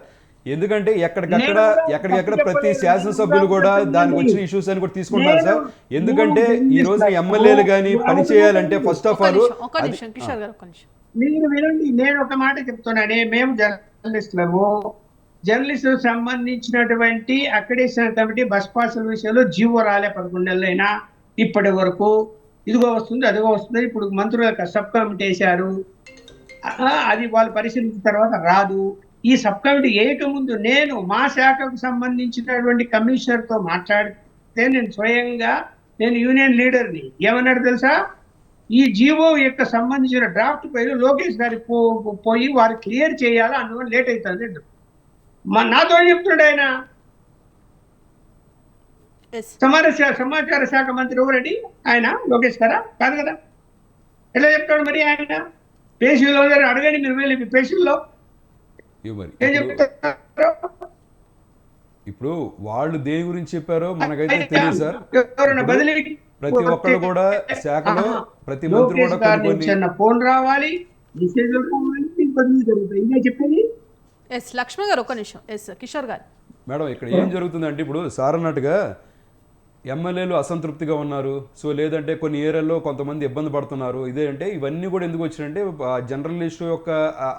ఎందుకంటే ఎక్కడికెక్కడ ప్రతి శాసనసభ్యులు కూడా దానికి వచ్చిన ఇష్యూస్ అని కూడా తీసుకుంటారు సార్. ఎందుకంటే ఈ రోజు ఎమ్మెల్యేలు కానీ పని చేయాలంటే ఫస్ట్ ఆఫ్ ఆల్ మీరు వినండి, నేను ఒక మాట చెప్తున్నానే. మేము జర్నలిస్టులకు సంబంధించినటువంటి అక్రిడిటేషన్ కమిటీ బస్ పాసుల విషయంలో జీవో రాలే 11 నెలలైనా ఇప్పటి వరకు. ఇదిగో వస్తుంది అదిగో వస్తుంది. ఇప్పుడు మంత్రులకు సబ్ కమిటీ వేశారు, అది వాళ్ళు పరిశీలించిన తర్వాత రాదు. ఈ సబ్ కమిటీ ఏకముందు నేను మా శాఖకు సంబంధించినటువంటి కమిషనర్తో మాట్లాడితే నేను యూనియన్ లీడర్ని ఏమన్నాడు తెలుసా? ఈ జీవో యొక్క సంబంధించిన డ్రాఫ్ట్ పైన లోకేష్ గారి పోయి వారు క్లియర్ చేయాలా, అందువల్ల లేట్ అవుతుంది. నాతో చెప్తున్నాడు ఆయన. సమాచార శాఖ మంత్రి ఎవరండి ఆయన? లోకేష్ గారా? కాదు కదా. ఎట్లా చెప్తాడు మరి ఆయన? పేషీలో అడగండి, మీరు వెళ్ళి మీ పేషీల్లో ఇవి మరి ఏం చెప్తారు? ఇప్పుడు వాళ్ళు దేని గురించి చెప్పారో మనకైతే తెలియదు సార్. ఎవరైనా బదిలీ ప్రతి ఒక్కరు కూడా శాఖలో ప్రతి మంత్రి కూడా లోకేష్ గారి నుంచి కొన్ని అన్న ఫోన్ రావాలి, మెసేజ్ రావాలి, మీకు బదిలీ జరుగుతాయి. ఇంకా చెప్పండి. ఎస్ లక్ష్మణ్ గారు ఒక నిమిషం. ఎస్ కిషోర్ గారు. మేడం ఇక్కడ ఏం జరుగుతుందంటే ఇప్పుడు సార్ అన్నట్టుగా ఎమ్మెల్యేలు అసంతృప్తిగా ఉన్నారు. సో లేదంటే కొన్ని ఏరియాల్లో కొంతమంది ఇబ్బంది పడుతున్నారు. ఇదే అంటే ఇవన్నీ కూడా ఎందుకు వచ్చినాయంటే జర్నలిస్టు యొక్క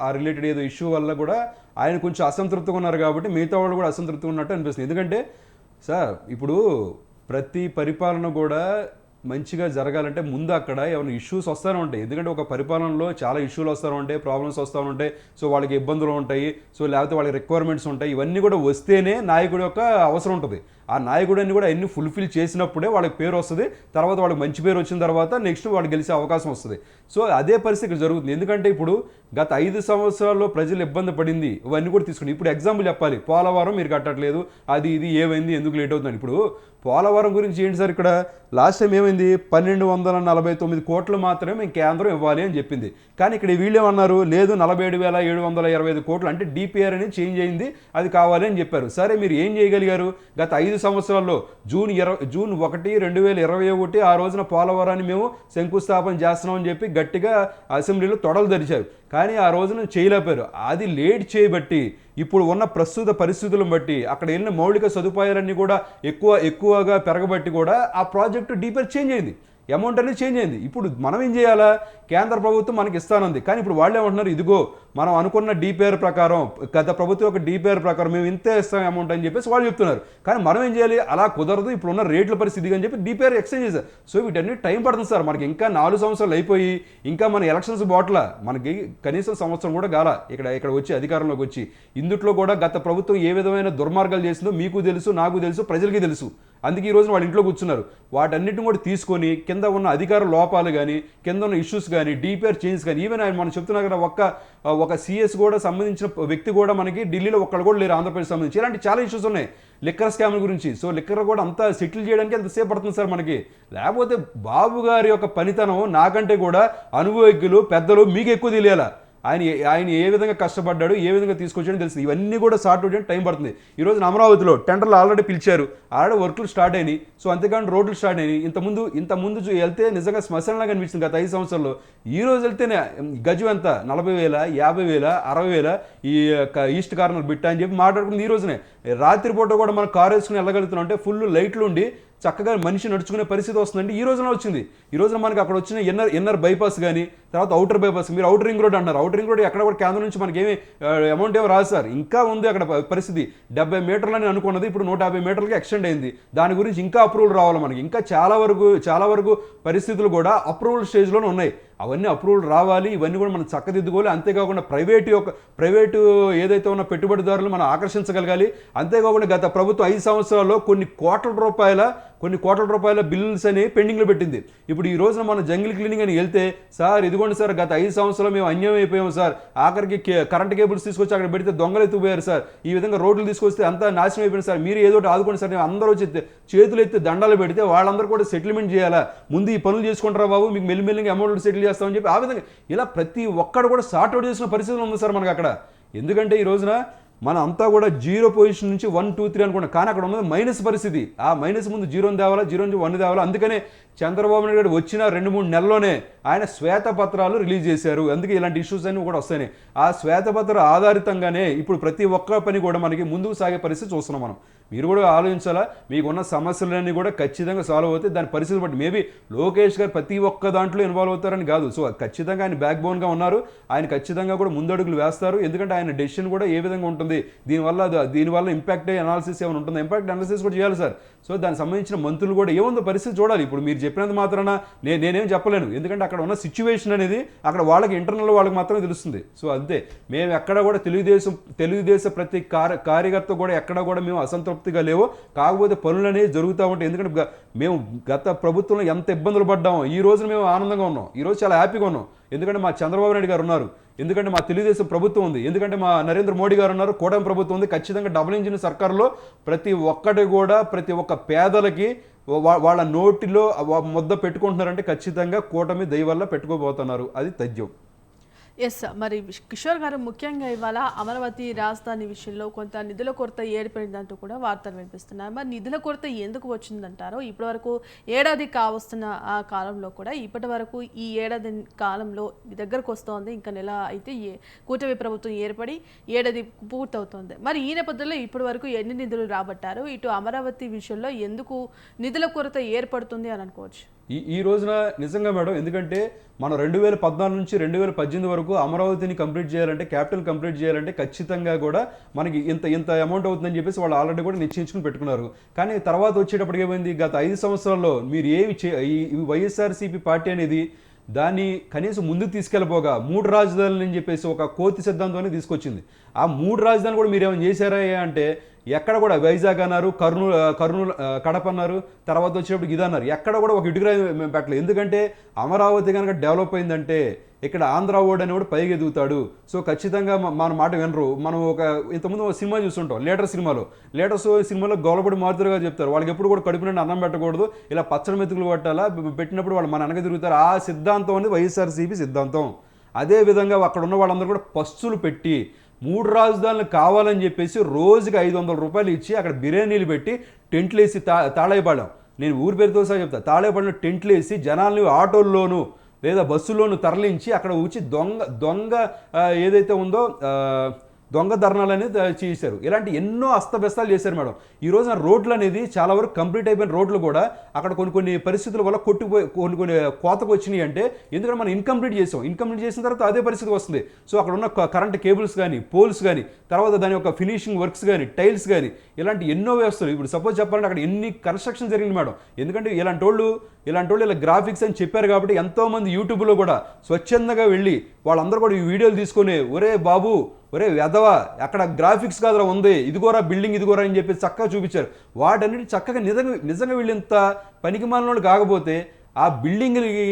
ఆ రిలేటెడ్ ఏదో ఇష్యూ వల్ల కూడా ఆయన కొంచెం అసంతృప్తిగా ఉన్నారు కాబట్టి మిగతా వాళ్ళు కూడా అసంతృప్తిగా ఉన్నట్టు అనిపిస్తుంది. ఎందుకంటే సార్ ఇప్పుడు ప్రతి పరిపాలన కూడా మంచిగా జరగాలంటే ముందు అక్కడ ఏమైనా ఇష్యూస్ వస్తూనే ఉంటాయి. ఎందుకంటే ఒక పరిపాలనలో చాలా ఇష్యూలు వస్తూ ఉంటాయి, ప్రాబ్లమ్స్ వస్తూ ఉంటాయి. సో వాళ్ళకి ఇబ్బందులు ఉంటాయి, సో లేకపోతే వాళ్ళకి రిక్వైర్మెంట్స్ ఉంటాయి. ఇవన్నీ కూడా వస్తేనే నాయకుడి యొక్క అవసరం ఉంటుంది. ఆ నాయకుడిని కూడా అన్ని ఫుల్ఫిల్ చేసినప్పుడే వాళ్ళకి పేరు వస్తుంది. తర్వాత వాళ్ళకి మంచి పేరు వచ్చిన తర్వాత నెక్స్ట్ వాళ్ళు గెలిచే అవకాశం వస్తుంది. సో అదే పరిస్థితి ఇక్కడ జరుగుతుంది. ఎందుకంటే ఇప్పుడు గత 5 సంవత్సరాల్లో ప్రజలు ఇబ్బంది పడింది, ఇవన్నీ కూడా తీసుకుని ఇప్పుడు ఎగ్జాంపుల్ చెప్పాలి. పోలవరం మీరు కట్టట్లేదు, అది ఇది ఏమైంది, ఎందుకు లేట్ అవుతుంది. ఇప్పుడు పోలవరం గురించి ఏంటి సార్, ఇక్కడ లాస్ట్ టైం ఏమైంది, 1249 కోట్లు మాత్రమే మేము కేంద్రం ఇవ్వాలి అని చెప్పింది. కానీ ఇక్కడ వీళ్ళేమన్నారు, లేదు 47,725 కోట్లు అంటే డిపిఆర్ అనేది చేంజ్ అయింది, అది కావాలి అని చెప్పారు. సరే మీరు ఏం చేయగలిగారు గత 5 సంవత్సరాల్లో? జూన్ 1, 2021 ఆ రోజున పోలవరాన్ని మేము శంకుస్థాపన చేస్తున్నామని చెప్పి గట్టిగా అసెంబ్లీలో తొడలు తెరిచారు. కానీ ఆ రోజున చేయలేపారు. అది లేట్ చేయబట్టి ఇప్పుడు ఉన్న ప్రస్తుత పరిస్థితులను బట్టి అక్కడ వెళ్ళిన మౌలిక సదుపాయాలన్నీ కూడా ఎక్కువగా పెరగబట్టి కూడా ఆ ప్రాజెక్టు డీపర్ చేంజ్ అయింది, అమౌంట్ అనేది చేంజ్ అయింది. ఇప్పుడు మనం ఏం చేయాలా, కేంద్ర ప్రభుత్వం మనకి ఇస్తానంది. కానీ ఇప్పుడు వాళ్ళు ఏమంటున్నారు, ఇదిగో మనం అనుకున్న డిపిఆర్ ప్రకారం, గత ప్రభుత్వం యొక్క డిపిఆర్ ప్రకారం మేము ఇంతే ఇస్తాం అమౌంట్ అని చెప్పేసి వాళ్ళు చెప్తున్నారు. కానీ మనం ఏం చేయాలి, అలా కుదరదు, ఇప్పుడు ఉన్న రేట్ల పరిస్థితి అని చెప్పి డిపిఆర్ ఎక్స్చేంజ్ చేశారు. సో వీటన్ని టైం పడుతుంది సార్. మనకి ఇంకా 4 సంవత్సరాలు అయిపోయి ఇంకా మన ఎలక్షన్స్ బాట్ల మనకి కనీసం సంవత్సరం కూడా గాల ఇక్కడ వచ్చి అధికారంలోకి వచ్చి. ఇందుట్లో కూడా గత ప్రభుత్వం ఏ విధమైన దుర్మార్గాలు చేసిందో మీకు తెలుసు, నాకు తెలుసు, ప్రజలకి తెలుసు. అందుకే ఈ రోజున వాళ్ళ ఇంట్లో కూర్చున్నారు. వాటన్నిటిని కూడా తీసుకొని కింద ఉన్న అధికార లోపాలు కానీ, కింద ఉన్న ఇష్యూస్ కానీ, డిపిఆర్ చేంజ్ కానీ, ఈవెన్ ఆయన మనం చెప్తున్నారు కదా, ఒక సిఎస్ కూడా సంబంధించిన వ్యక్తి కూడా మనకి ఢిల్లీలో ఒక్కళ్ళు కూడా లేరు ఆంధ్రప్రదేశ్ సంబంధించి. ఇలాంటి చాలా ఇష్యూస్ ఉన్నాయి లిక్కర్ స్కామ్ గురించి. సో లిక్కర్ కూడా అంతా సెటిల్ చేయడానికి ఎంతసేపు పడుతుంది సార్ మనకి. లేకపోతే బాబు గారి యొక్క పనితనం నాకంటే కూడా అనుభవజ్ఞులు పెద్దలు మీకు ఎక్కువ తెలియాలా. ఆయన ఏ విధంగా కష్టపడ్డాడు, ఏ విధంగా తీసుకొచ్చాడో తెలుస్తుంది. ఇవన్నీ కూడా సార్ట్ అవుట్ టైం పడుతుంది. ఈ రోజున అమరావతిలో టెండర్లు ఆల్రెడీ పిలిచారు, ఆల్రెడీ వర్క్లు స్టార్ట్ అయినాయి. సో అంతేకాని రోడ్లు స్టార్ట్ అయినాయి. ఇంతకుముందు వెళ్తే నిజంగా శ్మశానంలాగా అనిపించింది గత 5 సంవత్సరాల్లో. ఈ రోజు వెళ్తేనే గజం ఎంత 40,000, 50,000, 60,000 ఈ ఈస్ట్ కార్నర్ బిట్టా అని చెప్పి మాట్లాడుకుంది. ఈ రోజునే రాత్రిపూట కూడా మనం కారు వేసుకుని వెళ్ళగలుగుతున్నాం అంటే ఫుల్ లైట్లు ఉండి చక్కగా మనిషి నడుచుకునే పరిస్థితి వస్తుందంటే ఈ రోజున వచ్చింది. ఈ రోజున మనకి అక్కడ వచ్చిన ఇన్నర్ బైపాస్ కానీ, తర్వాత అవుటర్ బైపాస్, మీరు అవుటర్ రింగ్ రోడ్ అంటారు. అవుటర్ రింగ్ రోడ్ ఎక్కడ కూడా కేంద్రం నుంచి మనకి ఏమి అమౌంట్ ఏమో రాదు సార్. ఇంకా ఉంది అక్కడ పరిస్థితి. 70 మీటర్లని అనుకున్నది ఇప్పుడు 150 మీటర్లకి ఎక్స్టెండ్ అయింది. దాని గురించి ఇంకా అప్రూవల్ రావాలి మనకి. ఇంకా చాలా వరకు పరిస్థితులు కూడా అప్రూవల్ స్టేజ్లోనే ఉన్నాయి. అవన్నీ అప్రూవల్ రావాలి. ఇవన్నీ కూడా మనం చక్కదిద్దుకోవాలి. అంతేకాకుండా ప్రైవేటు ఏదైతే ఉన్న పెట్టుబడిదారులు మనం ఆకర్షించగలగాలి. అంతేకాకుండా గత ప్రభుత్వం 5 సంవత్సరాల్లో కొన్ని కోట్ల రూపాయల బిల్లుల్స్ అని పెండింగ్లో పెట్టింది. ఇప్పుడు ఈ రోజున మన జంగిల్ క్లీనింగ్ అని వెళ్తే, సార్ ఇదిగోండి సార్ గత 5 సంవత్సరాలు మేము అన్యాయం అయిపోయాము సార్, ఆఖరికి కరెంట్ కేబుల్స్ తీసుకొచ్చి అక్కడ పెడితే దొంగలు ఎత్తుకుపోయారు సార్, ఈ విధంగా రోడ్లు తీసుకొస్తే అంతా నాశనం అయిపోయింది సార్, మీరు ఏదో ఆదుకోండి సార్. అందరూ వచ్చి చేతులు ఎత్తి దండాలు పెడితే వాళ్ళందరూ కూడా సెటిల్మెంట్ చేయాలా, ముందు ఈ పనులు చేసుకుంటారా బాబు, మీకు మెల్లిమెల్లిగా అమౌంట్ సెటిల్ చేస్తామని చెప్పి ఆ విధంగా ఇలా ప్రతి ఒక్కడు కూడా సార్ట్ అవుట్ చేసిన పరిస్థితులు ఉంది సార్ మనకి అక్కడ. ఎందుకంటే ఈ రోజున మనం అంతా కూడా 0 పొజిషన్ నుంచి 1, 2, 3 అనుకున్నాం. కానీ అక్కడ ఉన్నది మైనస్ పరిస్థితి. ఆ మైనస్ ముందు 0 తేవాలా, 0 నుంచి 1 తేవాలా. అందుకనే చంద్రబాబు నాయుడు గారు వచ్చిన 2-3 నెలల్లోనే ఆయన శ్వేతపత్రాలు రిలీజ్ చేశారు. అందుకే ఇలాంటి ఇష్యూస్ అన్నీ కూడా వస్తాయి. ఆ శ్వేతపత్ర ఆధారితంగానే ఇప్పుడు ప్రతి ఒక్క పని కూడా మనకి ముందుకు సాగే పరిస్థితి చూస్తున్నాం మనం. మీరు కూడా ఆలోచించాలా, మీకున్న సమస్యలన్నీ కూడా ఖచ్చితంగా సాల్వ్ అవుతాయి. దాని పరిస్థితి బట్టి మేబీ లోకేష్ గారు ప్రతి ఒక్క దాంట్లో ఇన్వాల్వ్ అవుతారని కాదు. సో ఖచ్చితంగా ఆయన బ్యాక్ బోన్గా ఉన్నారు. ఆయన ఖచ్చితంగా కూడా ముందడుగులు వేస్తారు. ఎందుకంటే ఆయన డెసిషన్ కూడా ఏ విధంగా ఉంటుంది, దీనివల్ల ఇంపాక్ట్ అనాలిసిస్ ఏమైనా ఉంటుంది, ఇంపాక్ట్ అనాలిసిస్ కూడా చేయాలి సార్. సో దానికి సంబంధించిన మంత్రులు కూడా ఏముందో పరిస్థితి చూడాలి. ఇప్పుడు మీరు చెప్పినంత మాత్రాన నేనేం చెప్పలేను. ఎందుకంటే అక్కడ ఉన్న సిచ్యువేషన్ అనేది అక్కడ వాళ్ళకి ఇంటర్నల్ వాళ్ళకి మాత్రమే తెలుస్తుంది. సో అంతే, మేము ఎక్కడ కూడా తెలుగుదేశం ప్రతి కార్యకర్త కూడా ఎక్కడ కూడా మేము అసంతృప్తిగా లేవో. కాకపోతే పనులు అనేవి జరుగుతూ ఉంటాయి. ఎందుకంటే మేము గత ప్రభుత్వంలో ఎంత ఇబ్బందులు పడ్డామో ఈ రోజు మేము ఆనందంగా ఉన్నాం. ఈ రోజు చాలా హ్యాపీగా ఉన్నాం. ఎందుకంటే మా చంద్రబాబు నాయుడు గారు ఉన్నారు, ఎందుకంటే మా తెలుగుదేశం ప్రభుత్వం ఉంది, ఎందుకంటే మా నరేంద్ర మోడీ గారు ఉన్నారు, కూటమి ప్రభుత్వం ఉంది. ఖచ్చితంగా డబుల్ ఇంజిన్ సర్కారులో ప్రతి ఒక్క పేదలకి వాళ్ళ నోటిలో ముద్ద పెట్టుకుంటున్నారంటే ఖచ్చితంగా కూటమి దయ వల్ల పెట్టుకోబోతున్నారు. అది తథ్యం. ఎస్, మరి కిషోర్ గారు ముఖ్యంగా ఇవాళ అమరావతి రాజధాని విషయంలో కొంత నిధుల కొరత ఏర్పడిందంటూ కూడా వార్తలు వినిపిస్తున్నాయి. మరి నిధుల కొరత ఎందుకు వచ్చిందంటారో, ఇప్పటి వరకు ఏడాది కావస్తున్న ఆ కాలంలో కూడా ఇప్పటి వరకు ఈ ఏడాది కాలంలో దగ్గరకు వస్తోంది, ఇంకా నెల అయితే కూటమి ప్రభుత్వం ఏర్పడి ఏడాది పూర్తవుతోంది. మరి ఈ నేపథ్యంలో ఇప్పటి వరకు ఎన్ని నిధులు రాబట్టారు, ఇటు అమరావతి విషయంలో ఎందుకు నిధుల కొరత ఏర్పడుతుంది అని అనుకోవచ్చు? ఈ రోజున నిజంగా మేడం, ఎందుకంటే మనం 2014 నుంచి 2018 వరకు అమరావతిని కంప్లీట్ చేయాలంటే, క్యాపిటల్ కంప్లీట్ చేయాలంటే ఖచ్చితంగా కూడా మనకి ఇంత అమౌంట్ అవుతుందని చెప్పేసి వాళ్ళు ఆల్రెడీ కూడా నిశ్చయించుకుని పెట్టుకున్నారు. కానీ తర్వాత వచ్చేటప్పటికి ఏమైంది, గత 5 సంవత్సరాల్లో మీరు ఈ వైఎస్ఆర్సీపీ పార్టీ అనేది దాన్ని కనీసం ముందుకు తీసుకెళ్ళబోగా 3 రాజధానులు అని చెప్పేసి ఒక కోతి సిద్ధాంతాన్ని తీసుకొచ్చింది. ఆ 3 రాజధానులు కూడా మీరు ఏమైనా చేశారా అంటే ఎక్కడ కూడా వైజాగ్ అన్నారు, కర్నూలు కడప అన్నారు, తర్వాత వచ్చేటప్పుడు ఇది అన్నారు, ఎక్కడ కూడా ఒక ఇటుకరాయి మేము పెట్టలేదు. ఎందుకంటే అమరావతి కనుక డెవలప్ అయిందంటే ఇక్కడ ఆంధ్ర ఓడ్ అనేవాడు పైకి ఎదుగుతాడు. సో ఖచ్చితంగా మన మాట వినరు. మనం ఇంతకుముందు ఒక సినిమా చూస్తుంటాం, లేటర్స్ సినిమాలో గొల్లబడి మారుతురుగా చెప్తారు, వాళ్ళకి ఎప్పుడు కూడా కడుపు నిండా అన్నం పెట్టకూడదు, ఇలా పచ్చడి మెతుకులు పట్టాలా, పెట్టినప్పుడు వాళ్ళు మన వెనక తిరుగుతారు. ఆ సిద్ధాంతం అనేది వైఎస్ఆర్సీపీ సిద్ధాంతం. అదేవిధంగా అక్కడ ఉన్న వాళ్ళందరూ కూడా పస్తులు పెట్టి 3 రాజధానులు కావాలని చెప్పేసి రోజుకి 500 రూపాయలు ఇచ్చి అక్కడ బిర్యానీలు పెట్టి టెంట్లు వేసి తాళాయిపాలెం, నేను ఊరి పేరుతో సహా చెప్తా, తాళాయిపాలెంలో టెంట్లు వేసి జనాల్ని ఆటోల్లోనూ లేదా బస్సుల్లోనూ తరలించి అక్కడ వచ్చి దొంగ ఏదైతే ఉందో దొంగ ధర్నాలు అనేది చేశారు. ఇలాంటి ఎన్నో అస్తవ్యస్తాలు చేశారు మేడం. ఈ రోజున రోడ్లు అనేది చాలా వరకు కంప్లీట్ అయిపోయిన రోడ్లు కూడా అక్కడ కొన్ని పరిస్థితుల వల్ల కొన్ని కోతకు వచ్చినాయి. అంటే ఎందుకంటే మనం ఇన్కంప్లీట్ చేసిన తర్వాత అదే పరిస్థితి వస్తుంది. సో అక్కడ ఉన్న కరెంట్ కేబుల్స్ కానీ, పోల్స్ కానీ, తర్వాత దాని యొక్క ఫినిషింగ్ వర్క్స్ కానీ, టైల్స్ కానీ, ఇలాంటి ఎన్నో వ్యవస్థలు. ఇప్పుడు సపోజ్ చెప్పాలంటే అక్కడ ఎన్ని కన్స్ట్రక్షన్ జరిగింది మేడం. ఎందుకంటే ఇలాంటి వాళ్ళు ఇలా గ్రాఫిక్స్ అని చెప్పారు కాబట్టి ఎంతోమంది యూట్యూబ్లో కూడా స్వచ్ఛందంగా వెళ్ళి వాళ్ళందరూ కూడా ఈ వీడియోలు తీసుకొని, ఒరే బాబు, ఒరే వెదవా, అక్కడ గ్రాఫిక్స్ కాదురా ఉంది, ఇదిగోరా బిల్డింగ్, ఇదిగోరా అని చెప్పి చక్కగా చూపించారు. వాటన్నిటి చక్కగా నిజంగా వీళ్ళు ఇంత పనికిమాలిన కాకపోతే ఆ బిల్డింగ్లకి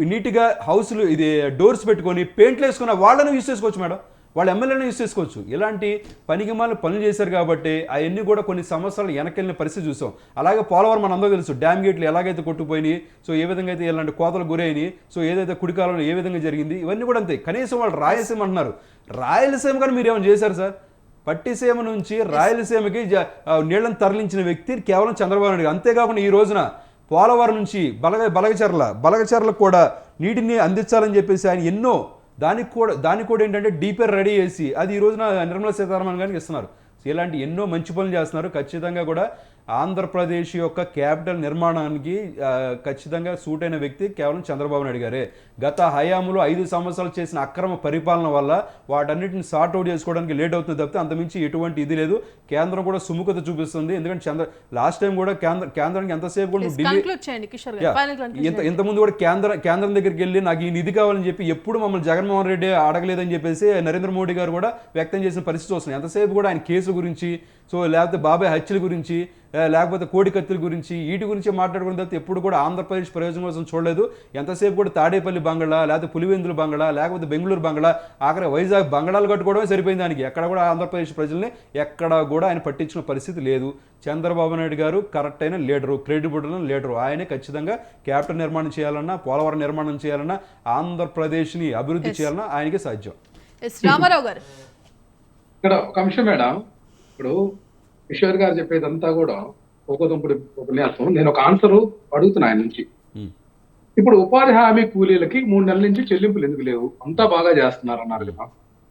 నీట్గా హౌస్లు ఇది డోర్స్ పెట్టుకొని పెయింట్లు వేసుకున్న వాళ్ళని యూజ్ చేసుకోవచ్చు మేడం, వాళ్ళ ఎమ్మెల్యేని యూజ్ చేసుకోవచ్చు. ఇలాంటి పనికిమాలిన పనులు చేశారు కాబట్టి అవన్నీ కూడా కొన్ని సంవత్సరాలు వెనకెళ్ళిన పరిస్థితి చూసాం. అలాగే పోలవరం మనందరూ తెలుసు, డ్యామ్ గేట్లు ఎలాగైతే కొట్టుకుపోయినాయి, సో ఏ విధంగా అయితే ఇలాంటి కోతలు గురైనాయి, సో ఏదైతే కుడికాలంలో ఏ విధంగా జరిగింది, ఇవన్నీ కూడా అంతే. కనీసం వాళ్ళు రాయలసీమ అంటున్నారు, రాయలసీమ కానీ మీరు ఏమైనా చేశారు సార్? పట్టిసీమ నుంచి రాయలసీమకి నీళ్లను తరలించిన వ్యక్తి కేవలం చంద్రబాబు నాయుడు. అంతేకాకుండా ఈ రోజున పోలవరం నుంచి బలగచర్లకు కూడా నీటిని అందించాలని చెప్పేసి ఆయన ఎన్నో దానికి కూడా ఏంటంటే డీపర్ రెడీ చేసి అది ఈ రోజున నిర్మలా సీతారామన్ గారికి ఇస్తున్నారు. ఇలాంటి ఎన్నో మంచి పనులు చేస్తున్నారు. ఖచ్చితంగా కూడా ఆంధ్రప్రదేశ్ యొక్క క్యాపిటల్ నిర్మాణానికి ఖచ్చితంగా సూట్ అయిన వ్యక్తి కేవలం చంద్రబాబు నాయుడు గారే. గత హయాంలో 5 సంవత్సరాలు చేసిన అక్రమ పరిపాలన వల్ల వాటన్నిటిని సార్ట్ అవుట్ చేసుకోవడానికి లేట్ అవుతుంది తప్పితే అంతమించి ఎటువంటి ఇది లేదు. కేంద్రం కూడా సుముఖత చూపిస్తుంది. ఎందుకంటే లాస్ట్ టైం కూడా కేంద్రానికి ఎంతసేపు కూడా ఇంతకుముందు కూడా కేంద్రం దగ్గరికి వెళ్ళి నాకు ఈ నిధి కావాలని చెప్పి ఎప్పుడు మమ్మల్ని జగన్మోహన్ రెడ్డి అడగలేదని చెప్పేసి నరేంద్ర మోడీ గారు కూడా వ్యక్తం చేసిన పరిస్థితి వస్తుంది. ఎంతసేపు కూడా ఆయన కేసు గురించి, సో లేకపోతే బాబాయ్ హత్యల గురించి, లేకపోతే కోడి కత్తుల గురించి, వీటి గురించి మాట్లాడుకున్న తర్వాత ఎప్పుడు కూడా ఆంధ్రప్రదేశ్ ప్రయోజనం కోసం చూడలేదు. ఎంతసేపు కూడా తాడేపల్లి బంగళా, లేకపోతే పులివెందుల బంగళా, లేకపోతే బెంగళూరు బంగళా, ఆఖరి వైజాగ్ బంగళాలు కట్టుకోవడమే సరిపోయింది దానికి. ఎక్కడ కూడా ఆంధ్రప్రదేశ్ ప్రజల్ని ఎక్కడ కూడా ఆయన పట్టించిన పరిస్థితి లేదు. చంద్రబాబు నాయుడు గారు కరెక్ట్ అయిన లీడరు, క్రెడిబుల్ లీడరు. ఆయనే ఖచ్చితంగా క్యాపిటల్ నిర్మాణం చేయాలన్నా, పోలవరం నిర్మాణం చేయాలన్నా, ఆంధ్రప్రదేశ్ని అభివృద్ధి చేయాలన్నా ఆయనకే సాధ్యం. రామారావు గారు ఇక్కడ ఒక అంశం మేడం, ఇప్పుడు కిషోర్ గారు చెప్పేదంతా కూడా ఒక్కొక్కప్పుడు ఉపన్యాసం. నేను ఒక ఆన్సర్ అడుగుతున్నా ఆయన నుంచి. ఇప్పుడు ఉపాధి హామీ కూలీలకి 3 నెలల నుంచి చెల్లింపులు ఎందుకు లేవు? అంతా బాగా చేస్తున్నారు అన్నారు కదా,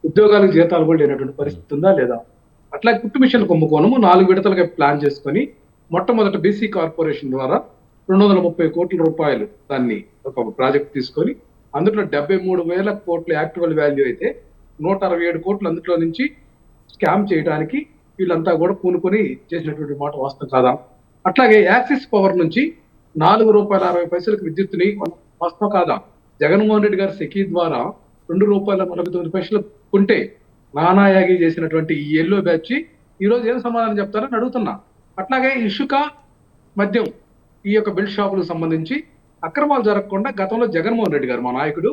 ఉద్యోగాలకు జీతాలు కూడా లేనటువంటి పరిస్థితి ఉందా లేదా? అట్లా కుట్టు మిషన్ కుంభకోణము 4 విడతలుగా ప్లాన్ చేసుకొని మొట్టమొదట బీసీ కార్పొరేషన్ ద్వారా 230 కోట్ల రూపాయలు దాన్ని ఒక ప్రాజెక్ట్ తీసుకొని అందులో 73,000 కోట్ల యాక్చువల్ వాల్యూ అయితే 167 కోట్లు అందులో నుంచి స్కామ్ చేయడానికి వీళ్ళంతా కూడా పూనుకొని చేసినటువంటి మాట వాస్తవం కాదా? అట్లాగే యాక్సిస్ పవర్ నుంచి ₹4.60 విద్యుత్తుని వాస్తవం కాదా? జగన్మోహన్ రెడ్డి గారి సెకీ ద్వారా ₹2.49 కొంటే నానాయాగి చేసినటువంటి ఈ ఎల్లో బ్యాచ్ ఈ రోజు ఏం సమాధానం చెప్తారని అడుగుతున్నా. అట్లాగే ఇసుక, మద్యం ఈ యొక్క బెల్ట్ షాపులకు సంబంధించి అక్రమాలు జరగకుండా గతంలో జగన్మోహన్ రెడ్డి గారు మా నాయకుడు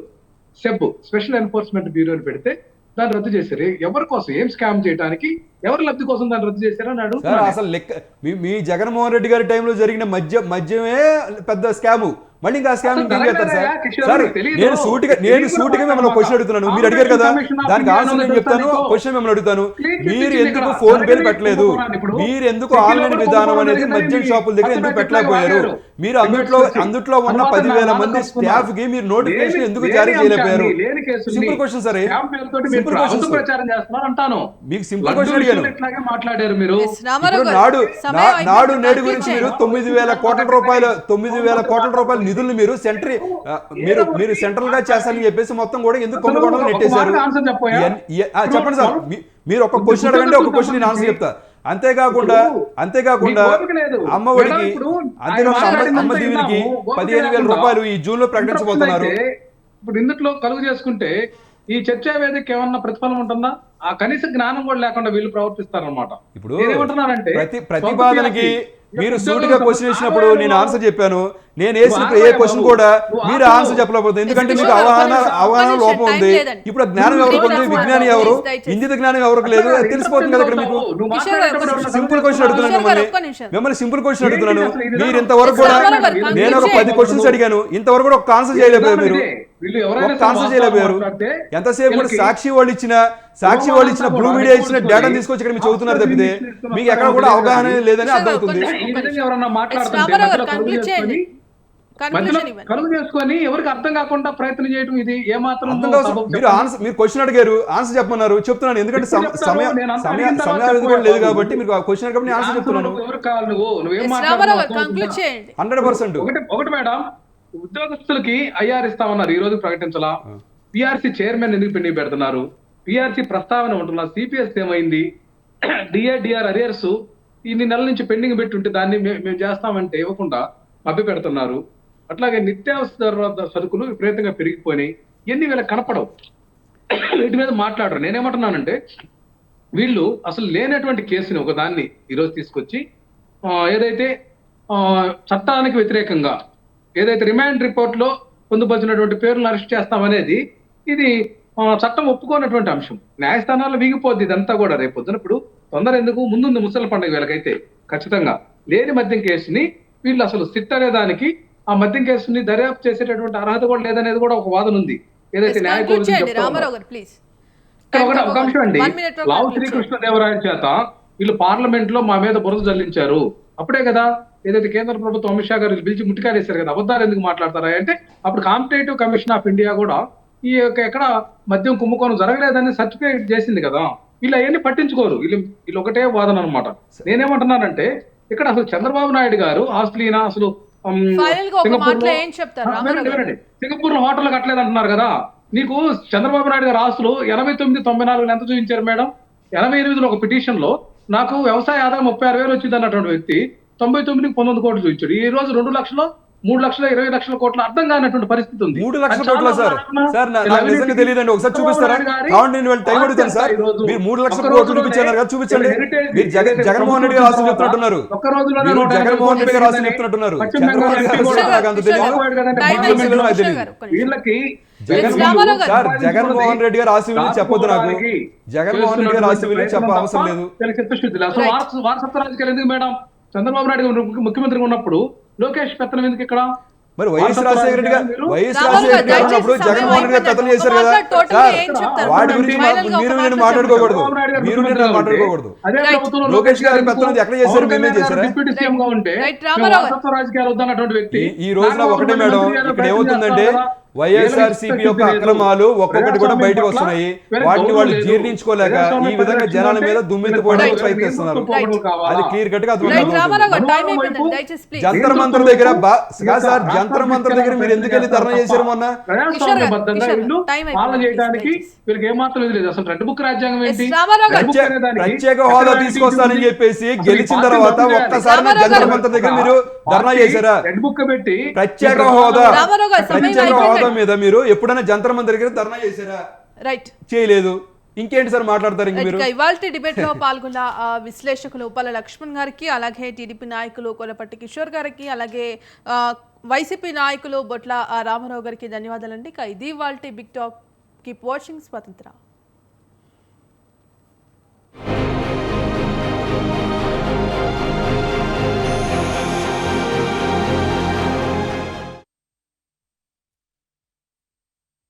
స్పెషల్ ఎన్ఫోర్స్మెంట్ బ్యూరోని పెడితే దాన్ని రద్దు చేశారు. ఎవరి కోసం? ఏం స్కామ్ చేయడానికి ఎవరు లబ్ధి కోసం దాన్ని రద్దు చేశారని సార్ అడుగుతున్నాను. అసలు లెక్క మీ జగన్మోహన్ రెడ్డి గారి టైంలో జరిగిన మద్యమే పెద్ద స్కాము. మళ్ళీ ఇంకా స్కామ్ ఇంకేం చేస్తారు సార్? సార్ నేను సూటిగా మిమ్మల్ని క్వశ్చన్ అడుగుతున్నాను. మీరు అడిగారు కదా, దానికి ఆన్సర్ నేను చెప్తాను. క్వశ్చన్ మిమ్మల్ని అడుగుతాను, మీరు ఎందుకు ఫోన్ పేలు పెట్టలేదు? మీరు ఎందుకు ఆన్లైన్ విధానం అనేది మద్యం షాపుల దగ్గర ఎందుకు పెట్టలేకపోయారు? మీరు అందుట్లో ఉన్న 10,000 మంది స్టాఫ్ కి మీరు నోటిఫికేషన్ ఎందుకు జారీ చేయలేకపోయారు? Simple question sir, simple question మీకు సింపుల్ క్వశ్చన్ అడిగాను. మాట్లాడారు మీరు. నాడు నేడు గురించి మీరు 9,000 కోట్ల రూపాయలు నిధుల్ని మీరు సెంట్రల్ గా చేస్తారని చెప్పేసి మొత్తం కూడా ఎందుకు కుంభకోణంలో నెట్టేశారు? చెప్పండి సార్, మీరు ఒక క్వశ్చన్ అడగండి, ఒక క్వశ్చన్ నేను ఆన్సర్ చెప్తా. అంతేకాకుండా అమ్మఒడికి, అంతేకాకుండా అమ్మ దీవెనికి 15,000 రూపాయలు ఈ జూన్ లో ప్రకటించబోతున్నారు. ఇప్పుడు ఇందులో కలుగు చేసుకుంటే ఈ చర్చా వేదిక ఏమన్నా ప్రతిఫలం ఉంటుందా? ఆ కనీస జ్ఞానం కూడా లేకుండా వీళ్ళు ప్రవర్తిస్తారన్నమాట. ఇప్పుడు ప్రతిపాదనకి మీరు సూటిగా క్వశ్చన్ వేసినప్పుడు నేను ఆన్సర్ చెప్పాను. నేను వేసిన ఏ క్వశ్చన్ కూడా మీరు ఆన్సర్ చెప్పలేకపోతుంది, ఎందుకంటే మీకు అవగాహన లోపం ఉంది. ఇప్పుడు జ్ఞానం ఎవరికి ఉంది? విజ్ఞాని ఎవరు? ఇంగిత జ్ఞానం ఎవరికి లేదు? తెలిసిపోతుంది కదా ఇక్కడ మీకు. సింపుల్ క్వశ్చన్ అడుగుతున్నాను మిమ్మల్ని సింపుల్ క్వశ్చన్ అడుగుతున్నాను. మీరు ఇంతవరకు కూడా నేను ఒక 10 క్వశ్చన్స్ అడిగాను, ఇంతవరకు కూడా ఒక ఆన్సర్ చేయలేకపోయారు. మీరు ఒక ఆన్సర్ చేయలేకపోయారు. ఎంతసేపు కూడా సాక్షి వాళ్ళు ఇచ్చిన బ్లూ మీడియా ఇచ్చిన డేటా తీసుకొచ్చి ఇక్కడ మీరు చదువుతున్నారు తప్పితే మీకు ఎక్కడ కూడా అవగాహన లేదని అర్థమవుతుంది. కలుగు చేసుకొని ఎవరికి అర్థం కాకుండా ప్రయత్నం చేయడం ఇది ఏమాత్రం. మీరు క్వశ్చన్ అడిగారు, ఆన్సర్ చెప్పమన్నారు, చెప్తున్నాను. ఎందుకంటే సమయం కూడా లేదు కాబట్టి మీరు క్వశ్చన్ అడిగినప్పుడు ఆన్సర్ చెప్తున్నాను. 100%. ఒకటి మేడం, ఉద్యోగస్తులకి ఐఆర్ ఇస్తామన్నారు, ఈ రోజు ప్రకటించాలా? పిఆర్సీ చైర్మన్ ఎందుకు పెండింగ్ పెడుతున్నారు? పిఆర్సీ ప్రస్తావన ఉంటున్నా, సిపిఎస్ ఏమైంది? డిఆర్ అరియర్స్ ఇన్ని నెలల నుంచి పెండింగ్ పెట్టుంటే దాన్ని మేము చేస్తామంటే ఇవ్వకుండా మభ్య పెడుతున్నారు. అట్లాగే నిత్యావసర సరుకులు విపరీతంగా పెరిగిపోయినాయి. ఇవన్నీ వీళ్ళకి కనపడవు, వీటి మీద మాట్లాడరు. నేనేమంటున్నానంటే వీళ్ళు అసలు లేనటువంటి కేసుని ఒకదాన్ని ఈరోజు తీసుకొచ్చి ఏదైతే చట్టానికి వ్యతిరేకంగా ఏదైతే రిమాండ్ రిపోర్ట్ లో పొందుపరిచినటువంటి పేర్లను అరెస్ట్ చేస్తామనేది ఇది చట్టం ఒప్పుకోనటువంటి అంశం. న్యాయస్థానాల్లో వీగిపోద్ది ఇదంతా కూడా. రేపు పొద్దునప్పుడు తొందర ఎందుకు, ముందుంది ముసలి పండుగ వీళ్ళకైతే. ఖచ్చితంగా లేని మద్యం కేసుని వీళ్ళు అసలు సిట్ అనే దానికి ఆ మద్యం కేసుని దర్యాప్తు చేసేటటువంటి అర్హత కూడా లేదనేది కూడా ఒక వాదన ఉంది. ఏదైతే ఒక అంశం అండి, లావు శ్రీకృష్ణదేవరాయల చేత వీళ్ళు పార్లమెంట్ లో మా మీద బురద జల్లించారు. అప్పుడే కదా ఏదైతే కేంద్ర ప్రభుత్వం అమిత్ షా గారు పిలిచి ముట్టికారేశారు కదా, అబద్ధాలు ఎందుకు మాట్లాడతారా అంటే అప్పుడు కాంపిటేటివ్ కమిషన్ ఆఫ్ ఇండియా కూడా ఈ యొక్క ఎక్కడ మద్యం కుంభకోణం జరగలేదని సర్టిఫికేట్ చేసింది కదా. వీళ్ళు అవన్నీ పట్టించుకోరు. వీళ్ళు ఒకటే వాదన అనమాట. నేనేమంటున్నానంటే ఇక్కడ అసలు చంద్రబాబు నాయుడు గారు ఆస్తులీనా అసలు సింగపూర్ లో హోటల్ కట్టలేదు అంటున్నారు కదా. నీకు చంద్రబాబు నాయుడు గారు ఆస్తులు 89, 94 ఎంత చూపించారు మేడం? 88లో ఒక పిటిషన్ లో నాకు వ్యవసాయ ఆదాయం 36,000 వచ్చింది అన్నటువంటి వ్యక్తి 99కి 19 కోట్లు చూపించాడు. ఈ రోజు 2 లక్షలు 3 లక్షల 20 లక్షల కోట్ల అర్థం కానటువంటి పరిస్థితి ఉంది. 3 లక్షల కోట్ల సార్ నాకు నిజంగా తెలియదండి. ఒకసారి చూపిస్తారా? నేను టైం అడుగుతాను సార్. మీరు 3 లక్షల కోట్లు చూపించారు కదా, చూపించండి. మీరు జగన్మోహన్ రెడ్డి గారు రాసి చెప్తున్నట్టున్నారు. జగన్మోహన్ రెడ్డి గారు రాసి చెప్తున్నట్టున్నారు. చంద్రబాబు జగన్మోహన్ రెడ్డి గారు ఆశీర్వదించి చెప్పొద్దు నాకు. జగన్మోహన్ రెడ్డి గారు ఆశీర్వదించి చెప్ప అవసరం లేదు. వారసత్వ రాజకీయాలు ఎందుకు మేడం? చంద్రబాబు నాయుడు గారు ముఖ్యమంత్రిగా ఉన్నప్పుడు లోకేష్ పెత్తనం ఎందుకు ఇక్కడ? మరి వైఎస్ రాజశేఖర రెడ్డి గారు ఉన్నప్పుడు జగన్మోహన్ రెడ్డి గారు పెత్తనం చేశారు కదా. వాటి గురించి మీరు నేను మాట్లాడుకోకూడదు. లోకేష్ గారి పెత్తనం ఎక్కడ చేశారు? మేమే చేశారా? రాజకీయాలు వద్దన్నటువంటి వ్యక్తి ఈ రోజున ఒకటే మేడం, ఇక్కడ ఏమవుతుందంటే వైఎస్ఆర్సీపీ యొక్క అక్రమాలు ఒక్కొక్కటి కూడా బయటకు వస్తున్నాయి. వాటిని వాళ్ళు జీర్ణించుకోలేక ఈ విధంగా జనాల మీద దుమ్మెత్తిపోవడానికి ప్రయత్నిస్తున్నారు. అది క్లియర్ కట్ గా జంతర్ మంతర్ దగ్గర సార్, జంతర్ మంతర్ దగ్గర మీరు ఎందుకు వెళ్ళి ధర్నా చేశారు మొన్న? వీళ్ళకి ఏమాత్రం లేదు. అసలు రెడ్ బుక్ రాజ్యాంగం ఏంటి? ప్రత్యేక హోదా తీసుకొస్తానని చెప్పేసి గెలిచిన తర్వాత ఒక్కసారి జంతర్ మంతర్ దగ్గర మీరు ధర్నా చేశారా? రెడ్ బుక్ పెట్టి ప్రత్యేక హోదా మీద మీరు ఎప్పుడైనా జంతర్ మంతర్ దగ్గర ధర్నా చేశారా? రైట్, చేయలేదు. ఇంకేంటి సార్ మాట్లాడతారు? ఇవాళ డిబేట్ లో పాల్గొన్న విశ్లేషకులు ఉప్పల లక్ష్మణ్ గారికి, అలాగే టీడీపీ నాయకులు కొలపట్టి కిషోర్ గారికి, అలాగే వైసీపీ నాయకులు బొట్ల రామారావు గారికి ధన్యవాదాలండి. ఇది ఇవాళ బిగ్ టాక్. కీప్ వాచింగ్ స్వతంత్ర.